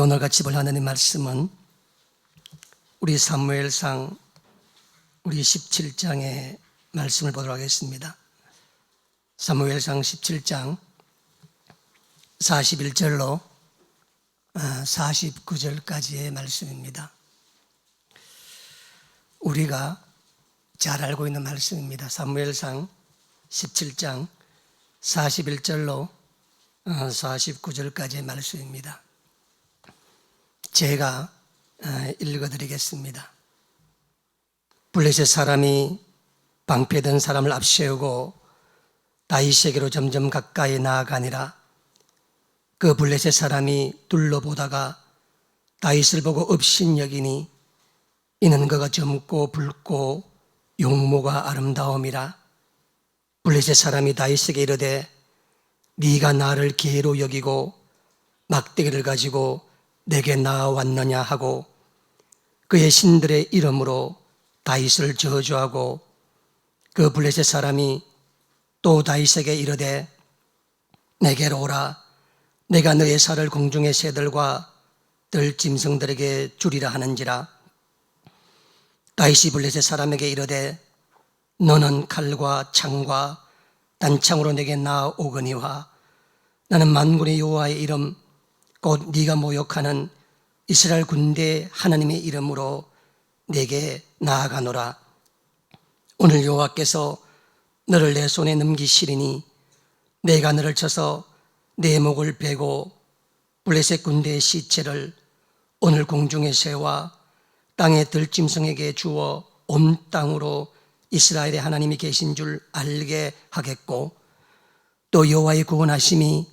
오늘 같이 볼 하나님 말씀은 우리 사무엘상 우리 17장의 말씀을 보도록 하겠습니다. 사무엘상 17장 41절로 49절까지의 말씀입니다. 우리가 잘 알고 있는 말씀입니다. 사무엘상 17장 41절로 49절까지의 말씀입니다. 제가 읽어드리겠습니다. 블레셋 사람이 방패든 사람을 앞세우고 다윗에게로 점점 가까이 나아가니라. 그 블레셋 사람이 둘러보다가 다윗을 보고 업신여기니 이는 그가 젊고 붉고 용모가 아름다움이라. 블레셋 사람이 다윗에게 이르되 네가 나를 개로 여기고 막대기를 가지고 내게 나아왔느냐 하고 그의 신들의 이름으로 다윗을 저주하고 그 블레셋 사람이 또 다윗에게 이르되 내게로 오라. 내가 너의 살을 공중의 새들과 들짐승들에게 주리라 하는지라. 다윗이 블레셋 사람에게 이르되 너는 칼과 창과 단창으로 내게 나아오거니와 나는 만군의 여호와의 이름 곧 네가 모욕하는 이스라엘 군대 하나님의 이름으로 내게 나아가노라. 오늘 여호와께서 너를 내 손에 넘기시리니 내가 너를 쳐서 내 목을 베고 블레셋 군대의 시체를 오늘 공중의 새와 땅의 들짐승에게 주어 온 땅으로 이스라엘의 하나님이 계신 줄 알게 하겠고 또 여호와의 구원하심이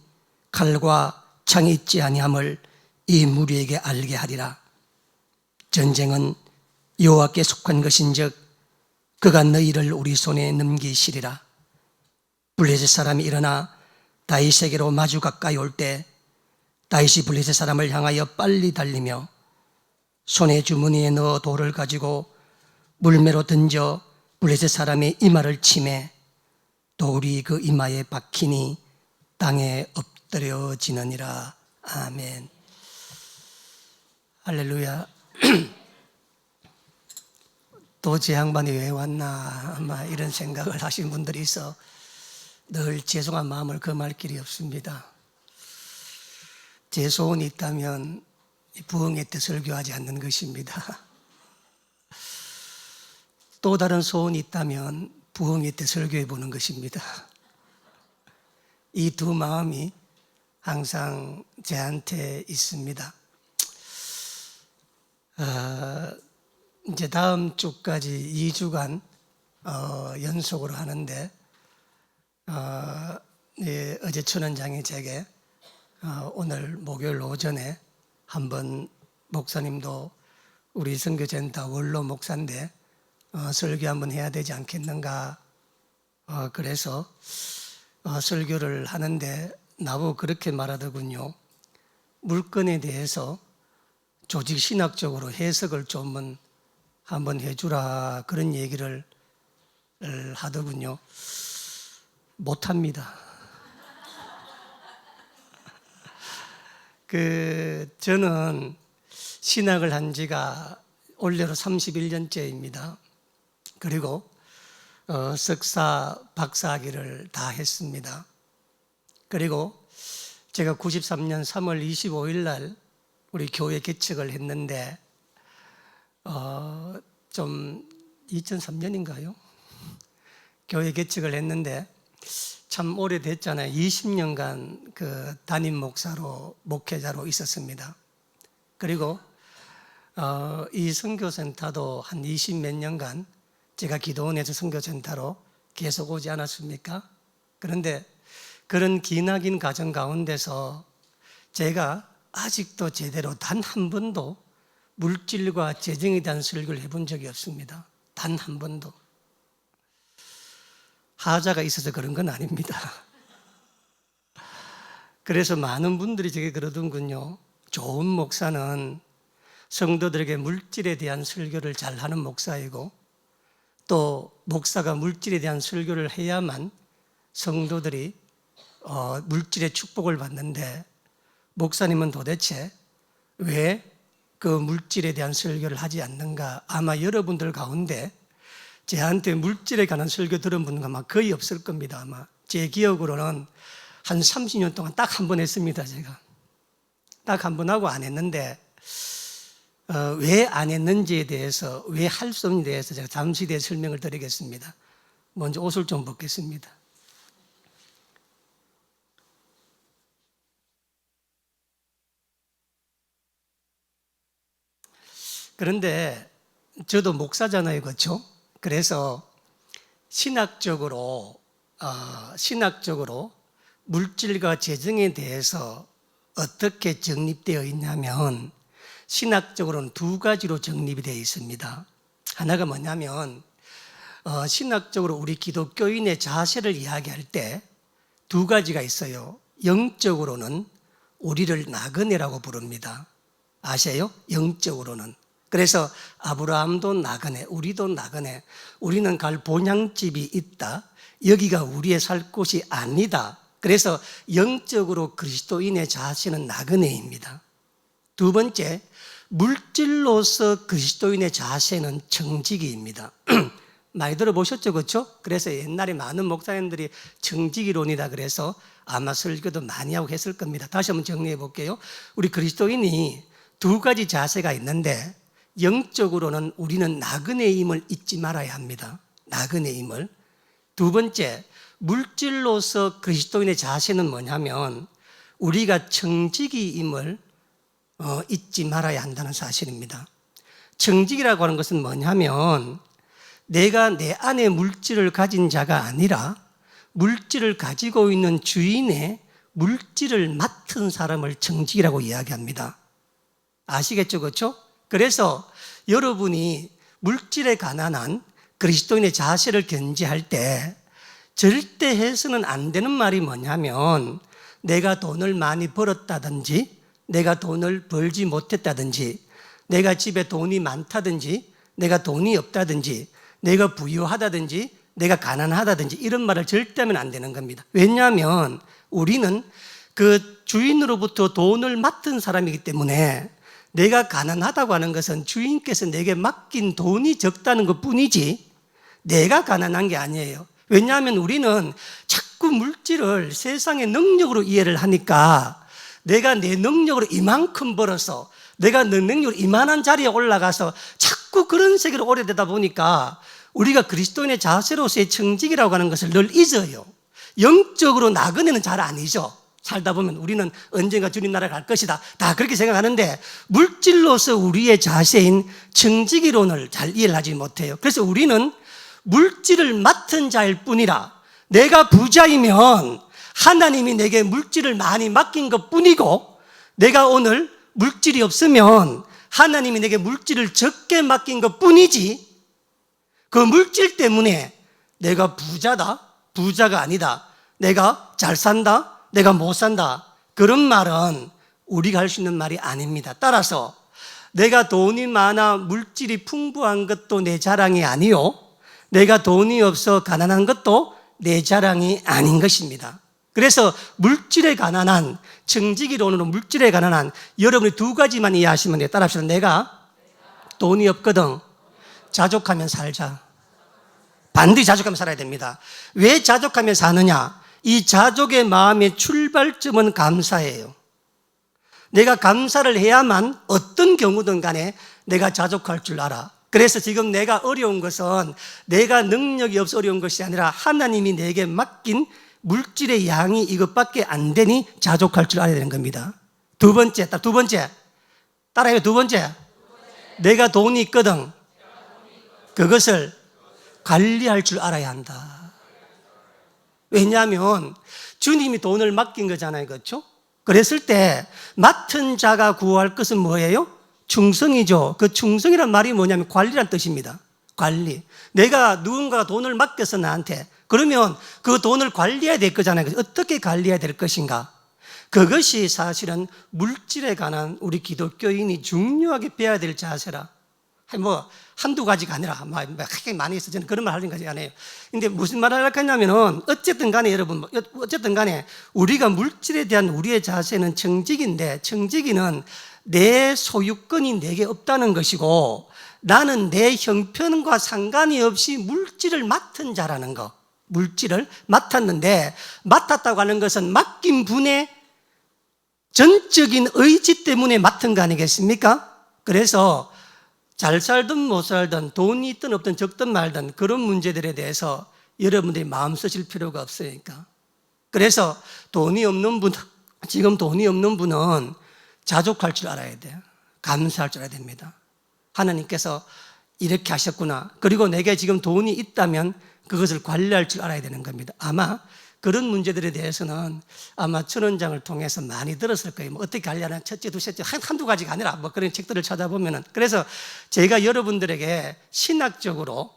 칼과 창이 있지 아니함을 이 무리에게 알게 하리라. 전쟁은 여호와께 속한 것인즉 그가 너희를 우리 손에 넘기시리라. 블레셋 사람이 일어나 다윗에게로 마주 가까이 올 때 다윗이 블레셋 사람을 향하여 빨리 달리며 손에 주머니에 넣어 돌을 가지고 물매로 던져 블레셋 사람의 이마를 치매 돌이 그 이마에 박히니 땅에 엎드려지느니라. 아멘. 할렐루야. 또 제 양반이 왜 왔나 아마 이런 생각을 하신 분들이 있어 늘 죄송한 마음을 금할 길이 없습니다. 제 소원이 있다면 부흥회 때 설교하지 않는 것입니다. 또 다른 소원이 있다면 부흥회 때 설교해 보는 것입니다. 이 두 마음이 항상 제한테 있습니다. 이제 다음 주까지 2주간 연속으로 하는데 어제 천원장이 제게 오늘 목요일 오전에 한번 목사님도 우리 선교센터 원로 목사인데 설교 한번 해야 되지 않겠는가 그래서 설교를 하는데 나보고 그렇게 말하더군요. 물건에 대해서 조직 신학적으로 해석을 좀 한번 해주라 그런 얘기를 하더군요. 못합니다. 저는 신학을 한 지가 올해로 31년째입니다. 그리고 석사, 박사학위를 다 했습니다. 그리고 제가 93년 3월 25일 날 우리 교회 개척을 했는데 좀 2003년인가요? 교회 개척을 했는데 참 오래됐잖아요. 20년간 그 담임 목사로 목회자로 있었습니다. 그리고 이 선교센터도 한 20몇 년간 제가 기도원에서 선교센터로 계속 오지 않았습니까? 그런데 그런 기나긴 과정 가운데서 제가 아직도 제대로 단 한 번도 물질과 재정에 대한 설교를 해본 적이 없습니다. 단 한 번도. 하자가 있어서 그런 건 아닙니다. 그래서 많은 분들이 제게 그러던군요. 좋은 목사는 성도들에게 물질에 대한 설교를 잘하는 목사이고 또 목사가 물질에 대한 설교를 해야만 성도들이 물질의 축복을 받는데 목사님은 도대체 왜 그 물질에 대한 설교를 하지 않는가? 아마 여러분들 가운데 저한테 물질에 관한 설교 들은 분은 아마 거의 없을 겁니다. 아마 제 기억으로는 한 30년 동안 딱 한 번 했습니다. 제가 딱 한 번 하고 안 했는데 왜 안 했는지에 대해서, 왜 할 수 없는지에 대해서 제가 잠시 뒤에 설명을 드리겠습니다. 먼저 옷을 좀 벗겠습니다. 그런데 저도 목사잖아요, 그렇죠? 그래서 신학적으로 물질과 재정에 대해서 어떻게 정립되어 있냐면 신학적으로는 두 가지로 정립이 되어 있습니다. 하나가 뭐냐면 신학적으로 우리 기독교인의 자세를 이야기할 때 두 가지가 있어요. 영적으로는 우리를 나그네라고 부릅니다. 아세요? 영적으로는. 그래서 아브라함도 나그네, 우리도 나그네, 우리는 갈 본향집이 있다, 여기가 우리의 살 곳이 아니다. 그래서 영적으로 그리스도인의 자세는 나그네입니다. 두 번째, 물질로서 그리스도인의 자세는 청지기입니다. 많이 들어보셨죠, 그렇죠? 그래서 옛날에 많은 목사님들이 청지기론이다 그래서 아마 설교도 많이 하고 했을 겁니다. 다시 한번 정리해 볼게요. 우리 그리스도인이 두 가지 자세가 있는데 영적으로는 우리는 나그네임을 잊지 말아야 합니다. 나그네임을. 두 번째, 물질로서 그리스도인의 자세는 뭐냐면 우리가 청지기임을 잊지 말아야 한다는 사실입니다. 청지기라고 하는 것은 뭐냐면 내가 내 안에 물질을 가진 자가 아니라 물질을 가지고 있는 주인의 물질을 맡은 사람을 청지기라고 이야기합니다. 아시겠죠, 그렇죠? 그래서 여러분이 물질에 가난한 그리스도인의 자세를 견지할 때 절대 해서는 안 되는 말이 뭐냐면 내가 돈을 많이 벌었다든지 내가 돈을 벌지 못했다든지 내가 집에 돈이 많다든지 내가 돈이 없다든지 내가 부유하다든지 내가 가난하다든지 이런 말을 절대 하면 안 되는 겁니다. 왜냐하면 우리는 그 주인으로부터 돈을 맡은 사람이기 때문에 내가 가난하다고 하는 것은 주인께서 내게 맡긴 돈이 적다는 것 뿐이지 내가 가난한 게 아니에요. 왜냐하면 우리는 자꾸 물질을 세상의 능력으로 이해를 하니까 내가 내 능력으로 이만큼 벌어서 내가 내 능력으로 이만한 자리에 올라가서 자꾸 그런 세계로 오래되다 보니까 우리가 그리스도인의 자세로서의 청지기라고 하는 것을 늘 잊어요. 영적으로 나그네는 잘 아니죠. 살다 보면 우리는 언젠가 주님 나라에 갈 것이다 다 그렇게 생각하는데 물질로서 우리의 자세인 청지기론을 잘 이해를 하지 못해요. 그래서 우리는 물질을 맡은 자일 뿐이라 내가 부자이면 하나님이 내게 물질을 많이 맡긴 것 뿐이고 내가 오늘 물질이 없으면 하나님이 내게 물질을 적게 맡긴 것 뿐이지 그 물질 때문에 내가 부자다, 부자가 아니다, 내가 잘 산다, 내가 못 산다 그런 말은 우리가 할 수 있는 말이 아닙니다. 따라서 내가 돈이 많아 물질이 풍부한 것도 내 자랑이 아니요 내가 돈이 없어 가난한 것도 내 자랑이 아닌 것입니다. 그래서 물질에 가난한 청지기론으로 물질에 가난한 여러분이 두 가지만 이해하시면 돼요. 따라합시다. 내가 돈이 없거든 자족하면 살자. 반드시 자족하며 살아야 됩니다. 왜 자족하며 사느냐? 이 자족의 마음의 출발점은 감사예요. 내가 감사를 해야만 어떤 경우든 간에 내가 자족할 줄 알아. 그래서 지금 내가 어려운 것은 내가 능력이 없어 어려운 것이 아니라 하나님이 내게 맡긴 물질의 양이 이것밖에 안 되니 자족할 줄 알아야 되는 겁니다. 두 번째, 따라해요. 두 번째, 내가 돈이 있거든 그것을 관리할 줄 알아야 한다. 왜냐하면 주님이 돈을 맡긴 거잖아요, 그렇죠? 그랬을 때 맡은 자가 구할 것은 뭐예요? 충성이죠. 그 충성이란 말이 뭐냐면 관리란 뜻입니다. 관리. 내가 누군가가 돈을 맡겨서 나한테 그러면 그 돈을 관리해야 될 거잖아요. 어떻게 관리해야 될 것인가? 그것이 사실은 물질에 관한 우리 기독교인이 중요하게 배워야 될 자세라. 뭐 한두 가지가 아니라 크게 많이 있어. 저는 그런 말 하려는 것이 아니에요. 근데 무슨 말을 할 거냐면은 어쨌든 간에 여러분, 어쨌든 간에 우리가 물질에 대한 우리의 자세는 청지기인데 청지기는 내 소유권이 내게 없다는 것이고 나는 내 형편과 상관이 없이 물질을 맡은 자라는 거. 물질을 맡았는데 맡았다고 하는 것은 맡긴 분의 전적인 의지 때문에 맡은 거 아니겠습니까? 그래서 잘 살든 못 살든 돈이 있든 없든 적든 말든 그런 문제들에 대해서 여러분들이 마음 쓰실 필요가 없으니까. 그래서 돈이 없는 분, 지금 돈이 없는 분은 자족할 줄 알아야 돼요. 감사할 줄 알아야 됩니다. 하나님께서 이렇게 하셨구나. 그리고 내게 지금 돈이 있다면 그것을 관리할 줄 알아야 되는 겁니다. 아마 그런 문제들에 대해서는 아마 천원장을 통해서 많이 들었을 거예요. 뭐 어떻게 하려나 첫째, 둘째, 한두 가지가 아니라 뭐 그런 책들을 찾아보면은. 그래서 제가 여러분들에게 신학적으로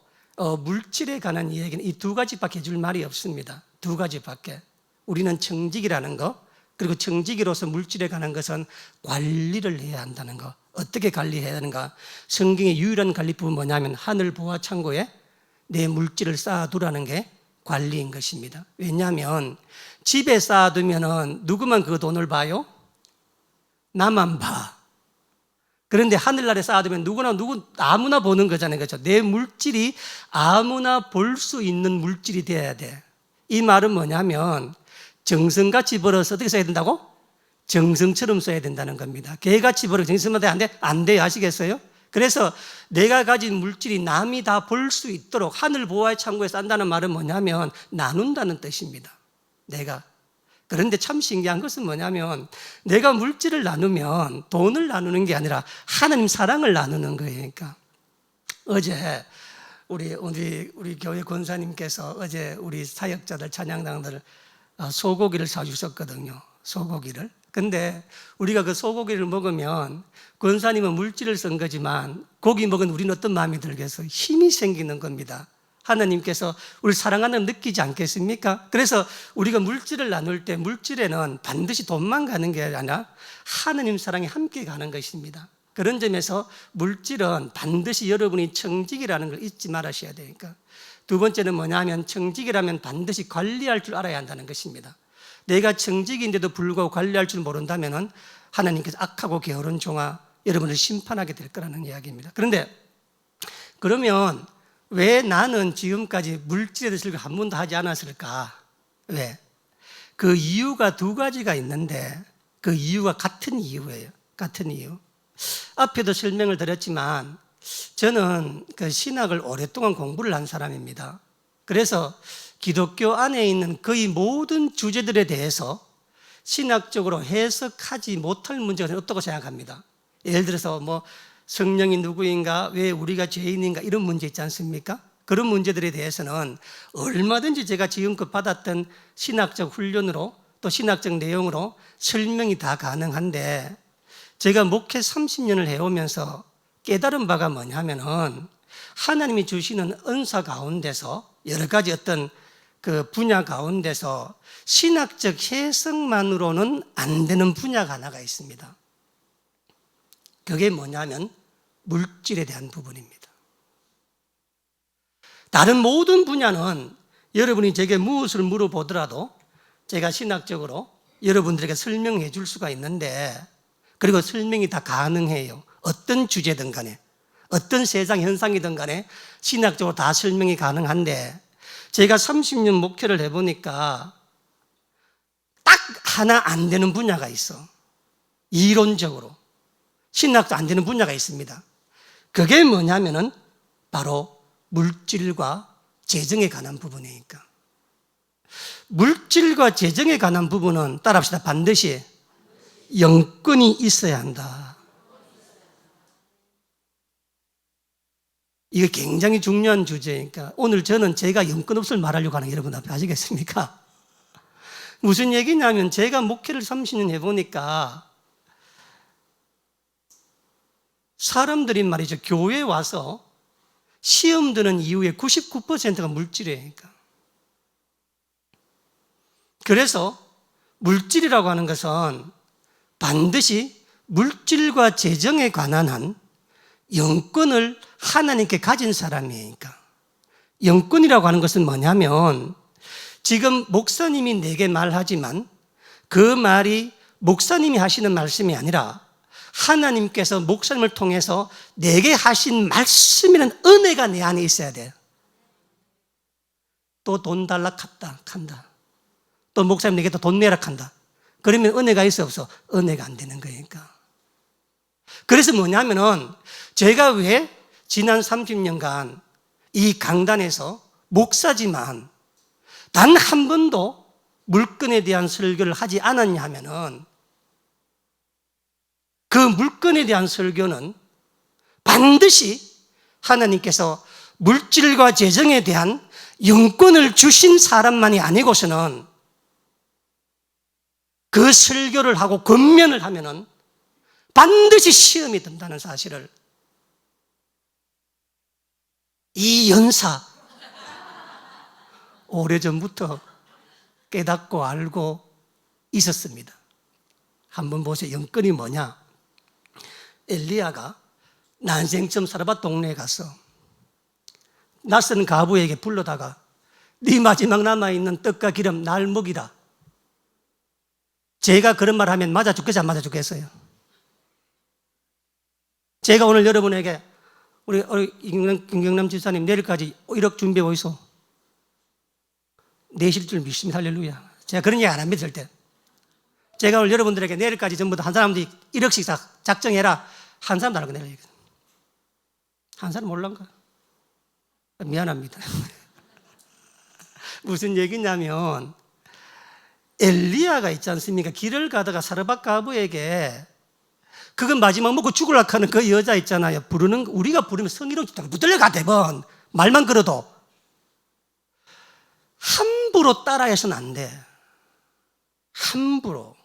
물질에 관한 이야기는 이 두 가지밖에 해줄 말이 없습니다. 두 가지밖에. 우리는 청지기라는 거, 그리고 청지기로서 물질에 관한 것은 관리를 해야 한다는 거. 어떻게 관리해야 하는가? 성경의 유일한 관리법은 뭐냐면 하늘 보화 창고에 내 물질을 쌓아두라는 게 관리인 것입니다. 왜냐하면 집에 쌓아두면 누구만 그 돈을 봐요? 나만 봐. 그런데 하늘나라에 쌓아두면 아무나 보는 거잖아요. 그렇죠? 내 물질이 아무나 볼 수 있는 물질이 되어야 돼. 이 말은 뭐냐면 정성같이 벌어서 어떻게 써야 된다고? 정성처럼 써야 된다는 겁니다. 개같이 벌어 정성마다 안 돼? 안 돼요. 아시겠어요? 그래서 내가 가진 물질이 남이 다 볼 수 있도록 하늘 보화의 창고에 싼다는 말은 뭐냐면 나눈다는 뜻입니다. 내가. 그런데 참 신기한 것은 뭐냐면 내가 물질을 나누면 돈을 나누는 게 아니라 하나님 사랑을 나누는 거예요. 그러니까 어제 우리 교회 권사님께서 어제 우리 사역자들 찬양당들 소고기를 사주셨거든요. 소고기를. 근데 우리가 그 소고기를 먹으면 권사님은 물질을 쓴 거지만 고기 먹은 우리는 어떤 마음이 들겠어요? 힘이 생기는 겁니다. 하나님께서 우리를 사랑하는 느끼지 않겠습니까? 그래서 우리가 물질을 나눌 때 물질에는 반드시 돈만 가는 게 아니라 하나님 사랑이 함께 가는 것입니다. 그런 점에서 물질은 반드시 여러분이 청지기라는 걸 잊지 말으셔야 되니까. 두 번째는 뭐냐면 청지기라면 반드시 관리할 줄 알아야 한다는 것입니다. 내가 청지기인데도 불구하고 관리할 줄 모른다면 하나님께서 악하고 게으른 종아 여러분을 심판하게 될 거라는 이야기입니다. 그런데 그러면 왜 나는 지금까지 물질에 대해서 한 번도 하지 않았을까? 왜? 그 이유가 두 가지가 있는데 그 이유가 같은 이유예요. 같은 이유. 앞에도 설명을 드렸지만 저는 그 신학을 오랫동안 공부를 한 사람입니다. 그래서 기독교 안에 있는 거의 모든 주제들에 대해서 신학적으로 해석하지 못할 문제가 없다고 생각합니다. 예를 들어서 뭐 성령이 누구인가, 왜 우리가 죄인인가 이런 문제 있지 않습니까? 그런 문제들에 대해서는 얼마든지 제가 지금껏 받았던 신학적 훈련으로 또 신학적 내용으로 설명이 다 가능한데 제가 목회 30년을 해오면서 깨달은 바가 뭐냐면은 하나님이 주시는 은사 가운데서 여러 가지 어떤 그 분야 가운데서 신학적 해석만으로는 안 되는 분야가 하나가 있습니다. 그게 뭐냐면 물질에 대한 부분입니다. 다른 모든 분야는 여러분이 제게 무엇을 물어보더라도 제가 신학적으로 여러분들에게 설명해 줄 수가 있는데 그리고 설명이 다 가능해요. 어떤 주제든 간에 어떤 세상 현상이든 간에 신학적으로 다 설명이 가능한데 제가 30년 목회를 해보니까 딱 하나 안 되는 분야가 있어. 이론적으로. 신학도 안 되는 분야가 있습니다. 그게 뭐냐면은 바로 물질과 재정에 관한 부분이니까. 물질과 재정에 관한 부분은 따라합시다. 반드시 영권이 있어야 한다. 이게 굉장히 중요한 주제니까 오늘 저는 제가 영권 없을 말하려고 하는 여러분 앞에 아시겠습니까? 무슨 얘기냐면 제가 목회를 30년 해보니까 사람들이 말이죠. 교회에 와서 시험 드는 이유의 99%가 물질이에요. 그래서 물질이라고 하는 것은 반드시 물질과 재정에 관한 한 영권을 하나님께 가진 사람이니까. 영권이라고 하는 것은 뭐냐면 지금 목사님이 내게 말하지만 그 말이 목사님이 하시는 말씀이 아니라 하나님께서 목사님을 통해서 내게 하신 말씀이라는 은혜가 내 안에 있어야 돼. 또 돈 달라 간다. 또 목사님 내게 또 돈 내라 한다. 그러면 은혜가 있어 없어? 은혜가 안 되는 거니까. 그래서 뭐냐면은 제가 왜 지난 30년간 이 강단에서 목사지만 단 한 번도 물건에 대한 설교를 하지 않았냐 하면은 그 물건에 대한 설교는 반드시 하나님께서 물질과 재정에 대한 영권을 주신 사람만이 아니고서는 그 설교를 하고 권면을 하면은 반드시 시험이 든다는 사실을 이 연사 오래전부터 깨닫고 알고 있었습니다. 한번 보세요. 영권이 뭐냐? 엘리야가 난생 처음 사르밧 동네에 가서 낯선 가부에게 불러다가 네 마지막 남아있는 떡과 기름 날 먹이라. 제가 그런 말 하면 맞아 죽겠어요, 안 맞아 죽겠어요? 제가 오늘 여러분에게 우리 김경남 집사님 내일까지 1억 준비해 보이소. 내실 줄 믿습니다. 할렐루야. 제가 그런 얘기 안 합니다, 절대. 제가 오늘 여러분들에게 내일까지 전부 다 한 사람도 1억씩 작정해라. 한 사람도 안 하고 내라. 한 사람 몰란가? 미안합니다. 무슨 얘기냐면 엘리야가 있지 않습니까? 길을 가다가 사르밧 가부에게 그건 마지막 먹고 죽으려고 하는 그 여자 있잖아요. 우리가 부르면 성희롱 붙들려가 대번 말만 걸어도 함부로 따라해서는 안 돼. 함부로.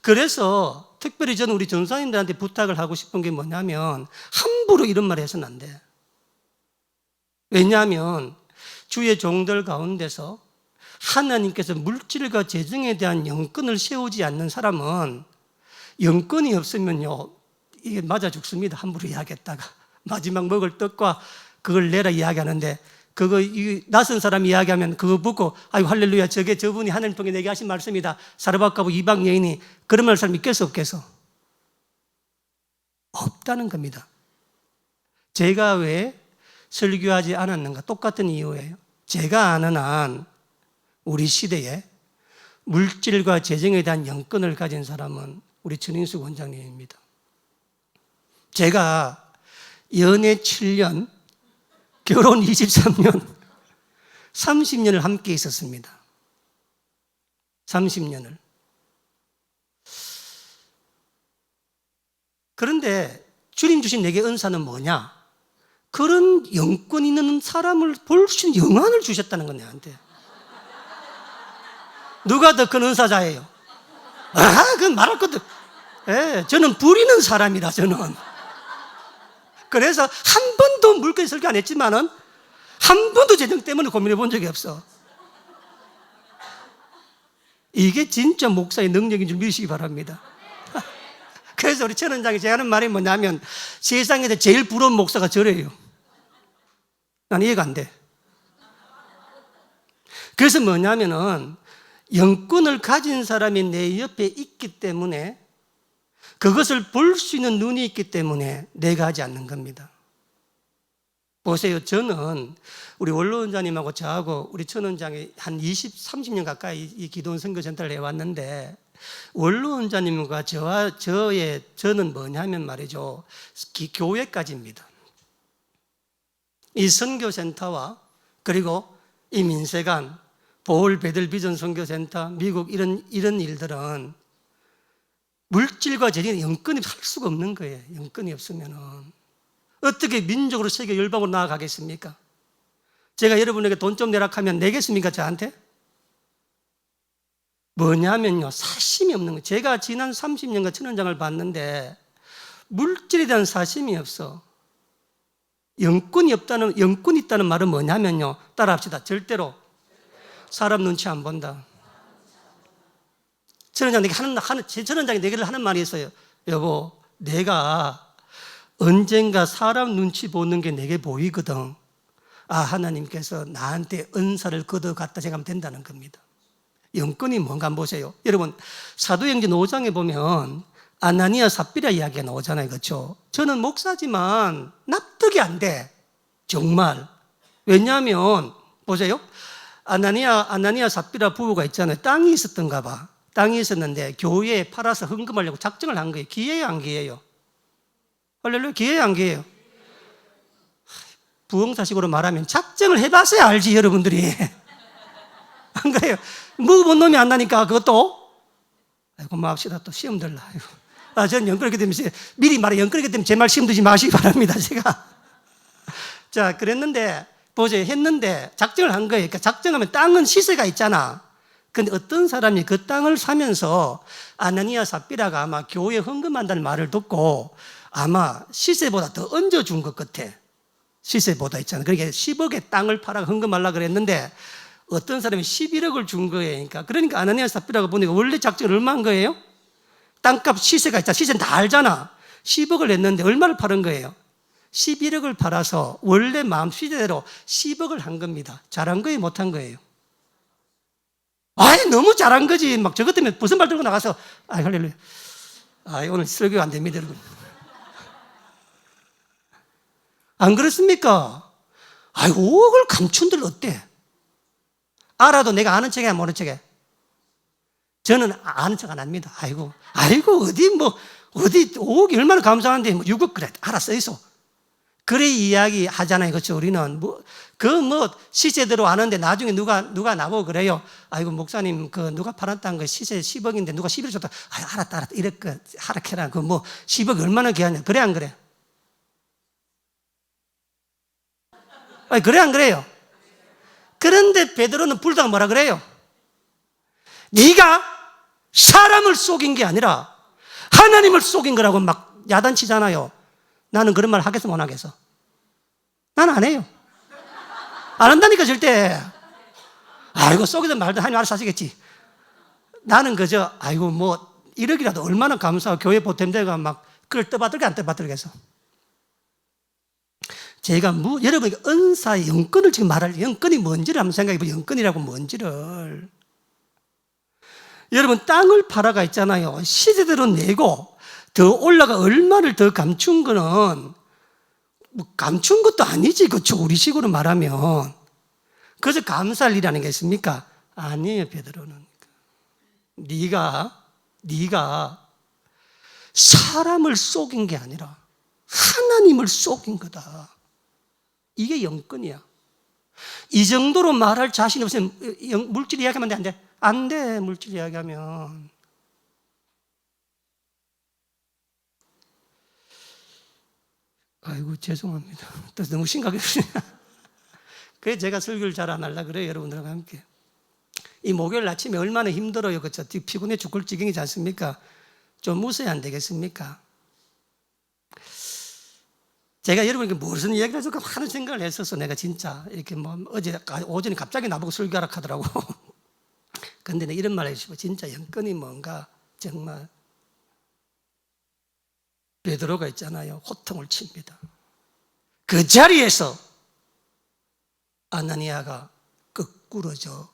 그래서 특별히 저는 우리 전사님들한테 부탁을 하고 싶은 게 뭐냐면 함부로 이런 말 해서는 안 돼. 왜냐하면 주의 종들 가운데서 하나님께서 물질과 재정에 대한 영권을 세우지 않는 사람은 영권이 없으면요 이게 맞아 죽습니다. 함부로 이야기했다가 마지막 먹을 떡과 그걸 내라 이야기하는데 그거 낯선 사람이 이야기하면 그거 보고 아이고 할렐루야 저분이 하나님 통해 내게 하신 말씀이다. 사르밧 가부 이방 여인이 그런 말 사람 믿겠어 없겠어? 없다는 겁니다. 제가 왜 설교하지 않았는가? 똑같은 이유예요. 제가 아는 한 우리 시대에 물질과 재정에 대한 영권을 가진 사람은 우리 전인숙 원장님입니다. 제가 연애 7년, 결혼 23년, 30년을 함께 있었습니다. 30년을. 그런데 주님 주신 내게 은사는 뭐냐? 그런 영권 있는 사람을 볼 수 있는 영안을 주셨다는 건 내한테. 누가 더 큰 은사자예요? 그건 말할 것도. 예, 저는 부리는 사람이라 저는. 그래서 한 번도 물건 설교 안 했지만은 한 번도 재정 때문에 고민해 본 적이 없어. 이게 진짜 목사의 능력인 줄 믿으시기 바랍니다. 그래서 우리 천 원장이 제가 하는 말이 뭐냐면 세상에서 제일 부러운 목사가 저래요. 난 이해가 안 돼. 그래서 뭐냐면은 영권을 가진 사람이 내 옆에 있기 때문에 그것을 볼 수 있는 눈이 있기 때문에 내가 하지 않는 겁니다. 보세요. 저는 우리 원로원장님하고 저하고 우리 천 원장이 한 30년 가까이 이 기도원 선교센터를 해왔는데 원로원장님과 저는 뭐냐면 말이죠. 교회까지입니다. 이 선교센터와 그리고 이 민세관, 보홀 베들 비전 선교센터, 미국 이런 일들은 물질과 재정의 영권이 할 수가 없는 거예요. 영권이 없으면은 어떻게 민족으로 세계 열방으로 나아가겠습니까? 제가 여러분에게 돈 좀 내라 하면 내겠습니까? 저한테? 뭐냐면요, 사심이 없는 거예요. 제가 지난 30년간 천원장을 봤는데 물질에 대한 사심이 없어. 영권이 있다는 말은 뭐냐면요, 따라합시다. 절대로 사람 눈치 안 본다. 천원장이 내게 하는 말이 있어요. 여보, 내가 언젠가 사람 눈치 보는 게 내게 보이거든. 하나님께서 나한테 은사를 걷어갔다 생각하면 된다는 겁니다. 영권이 뭔가 한번 보세요. 여러분, 사도행전 5장에 보면 아나니아 삽비라 이야기가 나오잖아요. 그렇죠? 저는 목사지만 납득이 안 돼. 정말. 왜냐하면 보세요. 아나니아 삽비라 부부가 있잖아요. 땅이 있었던가 봐. 땅이 있었는데 교회에 팔아서 헌금하려고 작정을 한 거예요. 기회예요, 안 기회예요? 할렐루야, 기회예요, 안 기회예요? 부흥사식으로 말하면 작정을 해봤어야 알지, 여러분들이. 안 그래요? 먹어본 놈이 안 나니까 그것도. 아이고, 마합시다. 또 시험 들라. 전 영끌게 되면 미리 말해, 영끌게 되면 제 말 시험 드지 마시기 바랍니다, 제가. 자, 그랬는데 보세요. 했는데 작정을 한 거예요. 그러니까 작정하면 땅은 시세가 있잖아. 근데 어떤 사람이 그 땅을 사면서 아나니아 삽비라가 아마 교회에 헌금한다는 말을 듣고 아마 시세보다 더 얹어준 것 같아. 시세보다 있잖아. 그러니까 10억의 땅을 팔아 헌금하려고 그랬는데 어떤 사람이 11억을 준 거예요. 그러니까 아나니아 삽비라가 보니까 원래 작정을 얼마인 거예요? 땅값 시세가 있잖아. 시세는 다 알잖아. 10억을 냈는데 얼마를 팔은 거예요? 11억을 팔아서 원래 마음 시대대로 10억을 한 겁니다. 잘한 거예요? 못한 거예요? 아이, 너무 잘한 거지. 막 저것 때문에 무슨 말 들고 나가서, 아이, 할렐루야. 아이, 오늘 설교가 안 됩니다, 여러분. 안 그렇습니까? 아이, 5억을 감춘들 어때? 알아도 내가 아는 척해, 모르는 척해? 저는 아는 척 안 합니다. 아이고, 어디 5억이 얼마나 감사한데, 6억, 그래, 알았어, 있어. 그래 이야기 하잖아요. 그렇죠? 우리는 시세대로 아는데 나중에 누가 나보고 그래요. 아이고, 목사님, 누가 팔았다는 거 시세 10억인데 누가 11억 줬다. 아이, 알았다. 이렇게 하락해라. 10억 얼마나 귀하냐. 그래, 안 그래? 아니, 그래, 안 그래요? 그런데 베드로는 불다가 뭐라 그래요? 네가 사람을 속인 게 아니라 하나님을 속인 거라고 막 야단치잖아요. 나는 그런 말 하겠어, 못 하겠어? 나는 안 해요. 안 한다니까, 절대. 아이고, 속이든 말든 하나님 알아서 하시겠지. 나는 그저, 아이고, 1억이라도 얼마나 감사하고 교회 보탬대가 막 그걸 떠받들게 안 떠받들겠어. 제가 여러분에게 은사의 영권을 지금 말할, 영권이 뭔지를 한번 생각해 보세요. 영권이라고 뭔지를. 여러분, 땅을 팔아가 있잖아요. 시세대로 내고 더 올라가 얼마를 더 감춘 거는 감춘 것도 아니지. 그렇죠? 우리식으로 말하면. 그래서 감사할 일이 아닌 게 있습니까? 아니에요, 베드로는. 네가 사람을 속인 게 아니라 하나님을 속인 거다. 이게 영권이야. 이 정도로 말할 자신 없으면 물질 이야기하면 안 돼. 안 돼, 물질 이야기하면. 아이고, 죄송합니다. 또 너무 심각해요. 그래서 제가 설교를 잘 안 하려고 그래요, 여러분들과 함께. 이 목요일 아침에 얼마나 힘들어요. 그렇죠? 피곤해 죽을 지경이지 않습니까? 좀 웃어야 안 되겠습니까? 제가 여러분에게 무슨 이야기를 해줄까 하는 생각을 했었어. 내가 진짜 이렇게 어제 오전에 갑자기 나보고 설교하라 하더라고. 근데 내가 이런 말 해주시고, 진짜 영권이 뭔가 정말. 베드로가 있잖아요. 호통을 칩니다. 그 자리에서 아나니아가 거꾸러져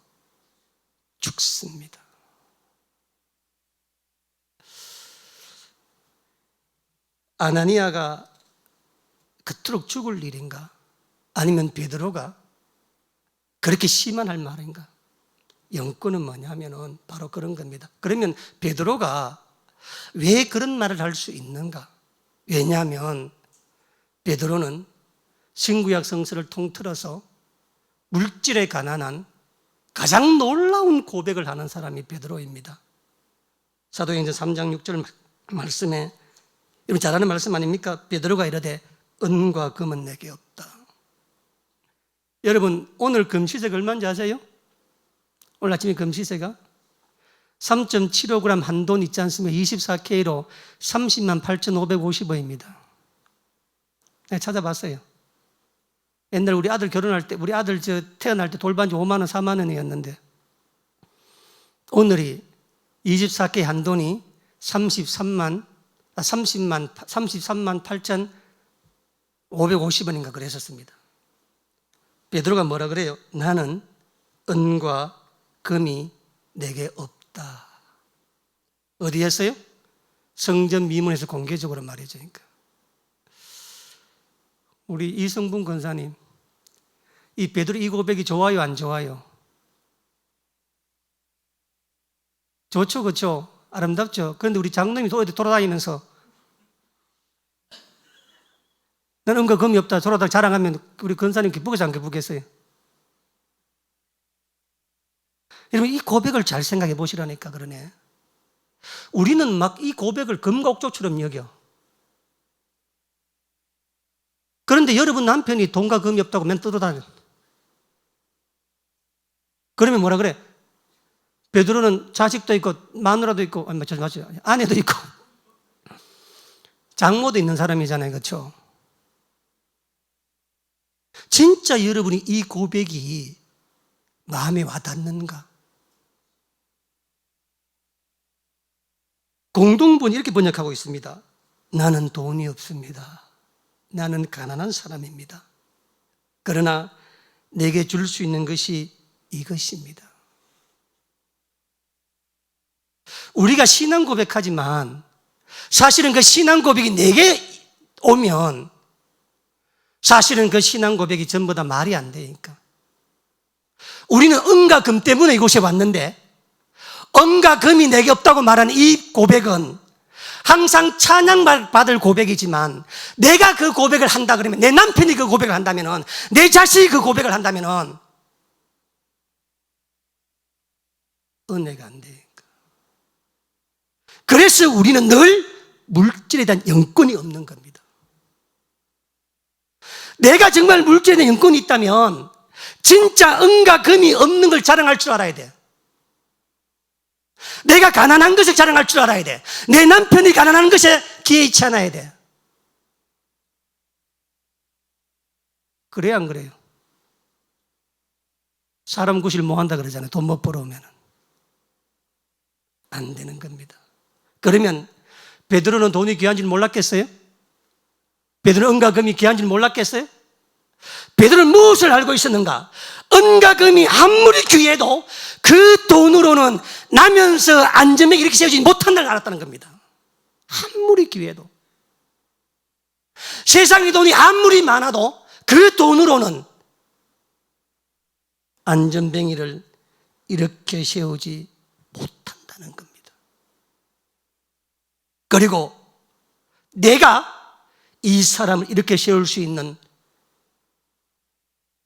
죽습니다. 아나니아가 그토록 죽을 일인가? 아니면 베드로가 그렇게 심한 할 말인가? 영권은 뭐냐면은 바로 그런 겁니다. 그러면 베드로가 왜 그런 말을 할 수 있는가? 왜냐하면 베드로는 신구약 성서를 통틀어서 물질에 관한 가장 놀라운 고백을 하는 사람이 베드로입니다. 사도행전 3장 6절 말씀에, 여러분 잘 아는 말씀 아닙니까? 베드로가 이르되 은과 금은 내게 없다. 여러분, 오늘 금시세가 얼마인지 아세요? 오늘 아침에 금시세가 3.75g 한 돈 있지 않습니까? 24K로 30만 8,550원입니다. 내가 찾아봤어요. 옛날 우리 아들 결혼할 때, 우리 아들 태어날 때 돌반지 5만 원, 4만 원이었는데 오늘이 24K 한 돈이 33만 8,550원인가 그랬었습니다. 베드로가 뭐라 그래요? 나는 은과 금이 내게 없다. 어디 했어요? 성전 미문에서 공개적으로 말해주니까. 우리 이성분 권사님, 이 베드로 이 고백이 좋아요, 안 좋아요? 좋죠, 그렇죠? 아름답죠? 그런데 우리 장로님이 어디 돌아다니면서 나는 은과 금이 없다 돌아다니면서 자랑하면 우리 권사님 기쁘겠어요, 안 기쁘겠어요? 여러분, 이 고백을 잘 생각해 보시라니까. 그러네. 우리는 막 이 고백을 금과 옥조처럼 여겨. 그런데 여러분 남편이 돈과 금이 없다고 맨 떠들어다녀. 그러면 뭐라 그래? 베드로는 자식도 있고 마누라도 있고 아내도 있고 장모도 있는 사람이잖아요, 그렇죠? 진짜 여러분이 이 고백이 마음에 와닿는가? 공동본이 이렇게 번역하고 있습니다. 나는 돈이 없습니다. 나는 가난한 사람입니다. 그러나 내게 줄 수 있는 것이 이것입니다. 우리가 신앙 고백하지만 사실은 그 신앙 고백이 내게 오면 사실은 그 신앙 고백이 전부 다 말이 안 되니까. 우리는 은과 금 때문에 이곳에 왔는데 은과 금이 내게 없다고 말하는 이 고백은 항상 찬양받을 고백이지만 내가 그 고백을 한다 그러면, 내 남편이 그 고백을 한다면, 내 자식이 그 고백을 한다면 은혜가 안 되니까. 그래서 우리는 늘 물질에 대한 영권이 없는 겁니다. 내가 정말 물질에 대한 영권이 있다면 진짜 은과 금이 없는 걸 자랑할 줄 알아야 돼. 내가 가난한 것을 자랑할 줄 알아야 돼. 내 남편이 가난한 것에 기회치 않아야 돼. 그래야 안 그래요? 사람 구실 뭐 한다 그러잖아요. 돈 못 벌어오면 안 되는 겁니다. 그러면 베드로는 돈이 귀한 줄 몰랐겠어요? 베드로는 은과 금이 귀한 줄 몰랐겠어요? 베드로는 무엇을 알고 있었는가? 은과 금이 아무리 귀해도 그 돈으로는 나면서 안전하게 이렇게 세워지지 못한다는 걸 알았다는 겁니다. 아무리 귀해도. 세상의 돈이 아무리 많아도 그 돈으로는 안전뱅이를 이렇게 세우지 못한다는 겁니다. 그리고 내가 이 사람을 이렇게 세울 수 있는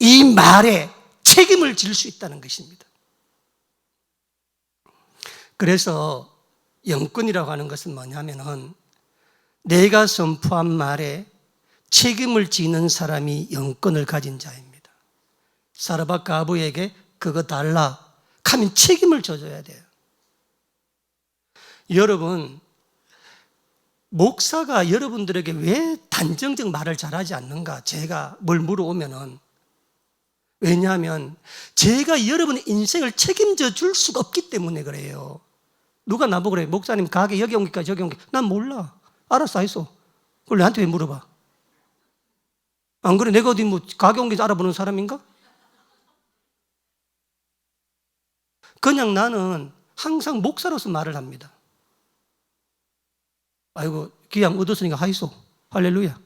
이 말에 책임을 질 수 있다는 것입니다. 그래서 영권이라고 하는 것은 뭐냐면은 내가 선포한 말에 책임을 지는 사람이 영권을 가진 자입니다. 사르밧 과부에게 그거 달라 하면 책임을 져줘야 돼요. 여러분, 목사가 여러분들에게 왜 단정적 말을 잘하지 않는가? 제가 뭘 물어오면은, 왜냐하면 제가 여러분의 인생을 책임져 줄 수가 없기 때문에 그래요. 누가 나보고 그래, 목사님 가게 여기 옮길까 저기 옮길까? 난 몰라. 알았어, 알았어. 그걸 나한테 왜 물어봐? 안 그래? 내가 어디 뭐 가게 옮기지 알아보는 사람인가? 그냥 나는 항상 목사로서 말을 합니다. 아이고, 귀양 얻었으니까 하이소. 할렐루야.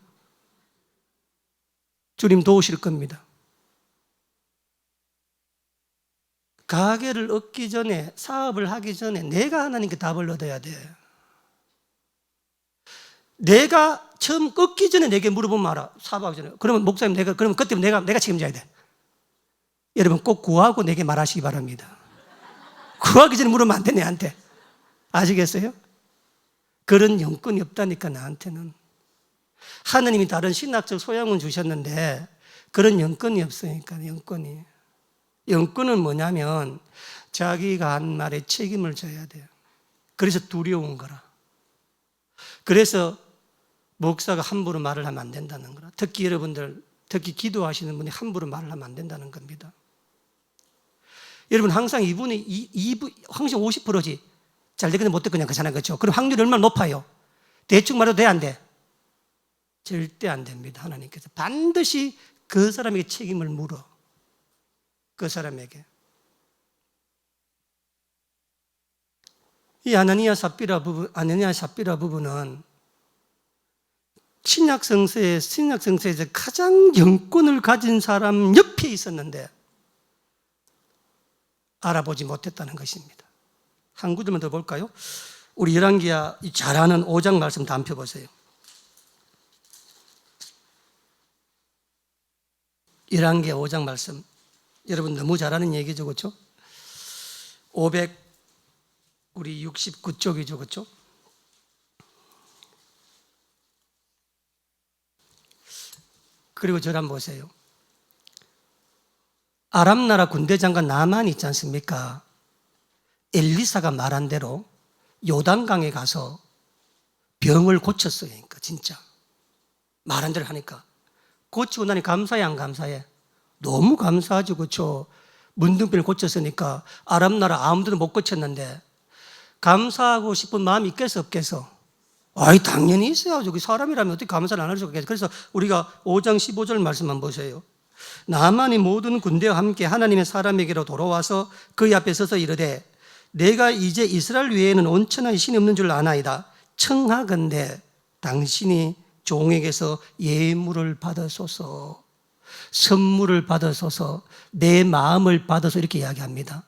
주님 도우실 겁니다. 가게를 얻기 전에, 사업을 하기 전에 내가 하나님께 답을 얻어야 돼. 내가 처음 얻기 전에 내게 물어보면 알아. 사업하기 전에. 그러면 목사님 그러면 그때 내가 책임져야 돼. 여러분 꼭 구하고 내게 말하시기 바랍니다. 구하기 전에 물으면 안 돼, 내한테. 아시겠어요? 그런 영권이 없다니까, 나한테는. 하느님이 다른 신학적 소양은 주셨는데 그런 영권이 없으니까, 영권이. 영권은 뭐냐면 자기가 한 말에 책임을 져야 돼요. 그래서 두려운 거라. 그래서 목사가 함부로 말을 하면 안 된다는 거라. 특히 여러분들, 특히 기도하시는 분이 함부로 말을 하면 안 된다는 겁니다. 여러분 항상 항상 50%지. 잘 되거나 못 되거나 그렇잖아요, 그렇죠? 그럼 확률이 얼마나 높아요? 대충 말해도 돼, 안 돼? 절대 안 됩니다. 하나님께서 반드시 그 사람에게 책임을 물어. 그 사람에게. 이 아나니아 삽비라 부부는 신약 성서에서 가장 영권을 가진 사람 옆에 있었는데 알아보지 못했다는 것입니다. 한 구절만 더 볼까요? 우리 열왕기야 잘 아는 5장 말씀 단표 보세요. 열왕기야 5장 말씀. 여러분 너무 잘 아는 얘기죠, 그렇죠? 69쪽이죠, 그렇죠? 그리고 저를 한번 보세요. 아람 나라 군대 장관 나만이 있지 않습니까? 엘리사가 말한 대로 요단강에 가서 병을 고쳤어요. 그러니까 진짜 말한 대로 하니까 고치고 나니 감사해 안 감사해? 너무 감사하죠, 그렇죠? 문둥병을 고쳤으니까 아람 나라 아무도 못 고쳤는데 감사하고 싶은 마음이 있겠어 없겠어? 아이 당연히 있어야죠. 그 사람이라면 어떻게 감사를 안 할 수가 있겠어요? 그래서 우리가 5장 15절 말씀만 보세요. 나만이 모든 군대와 함께 하나님의 사람에게로 돌아와서 그의 앞에 서서 이르되 내가 이제 이스라엘 외에는 온천한 신이 없는 줄 아나이다. 청하건대 당신이 종에게서 예물을 받으소서, 선물을 받으소서, 내 마음을 받아서 이렇게 이야기합니다.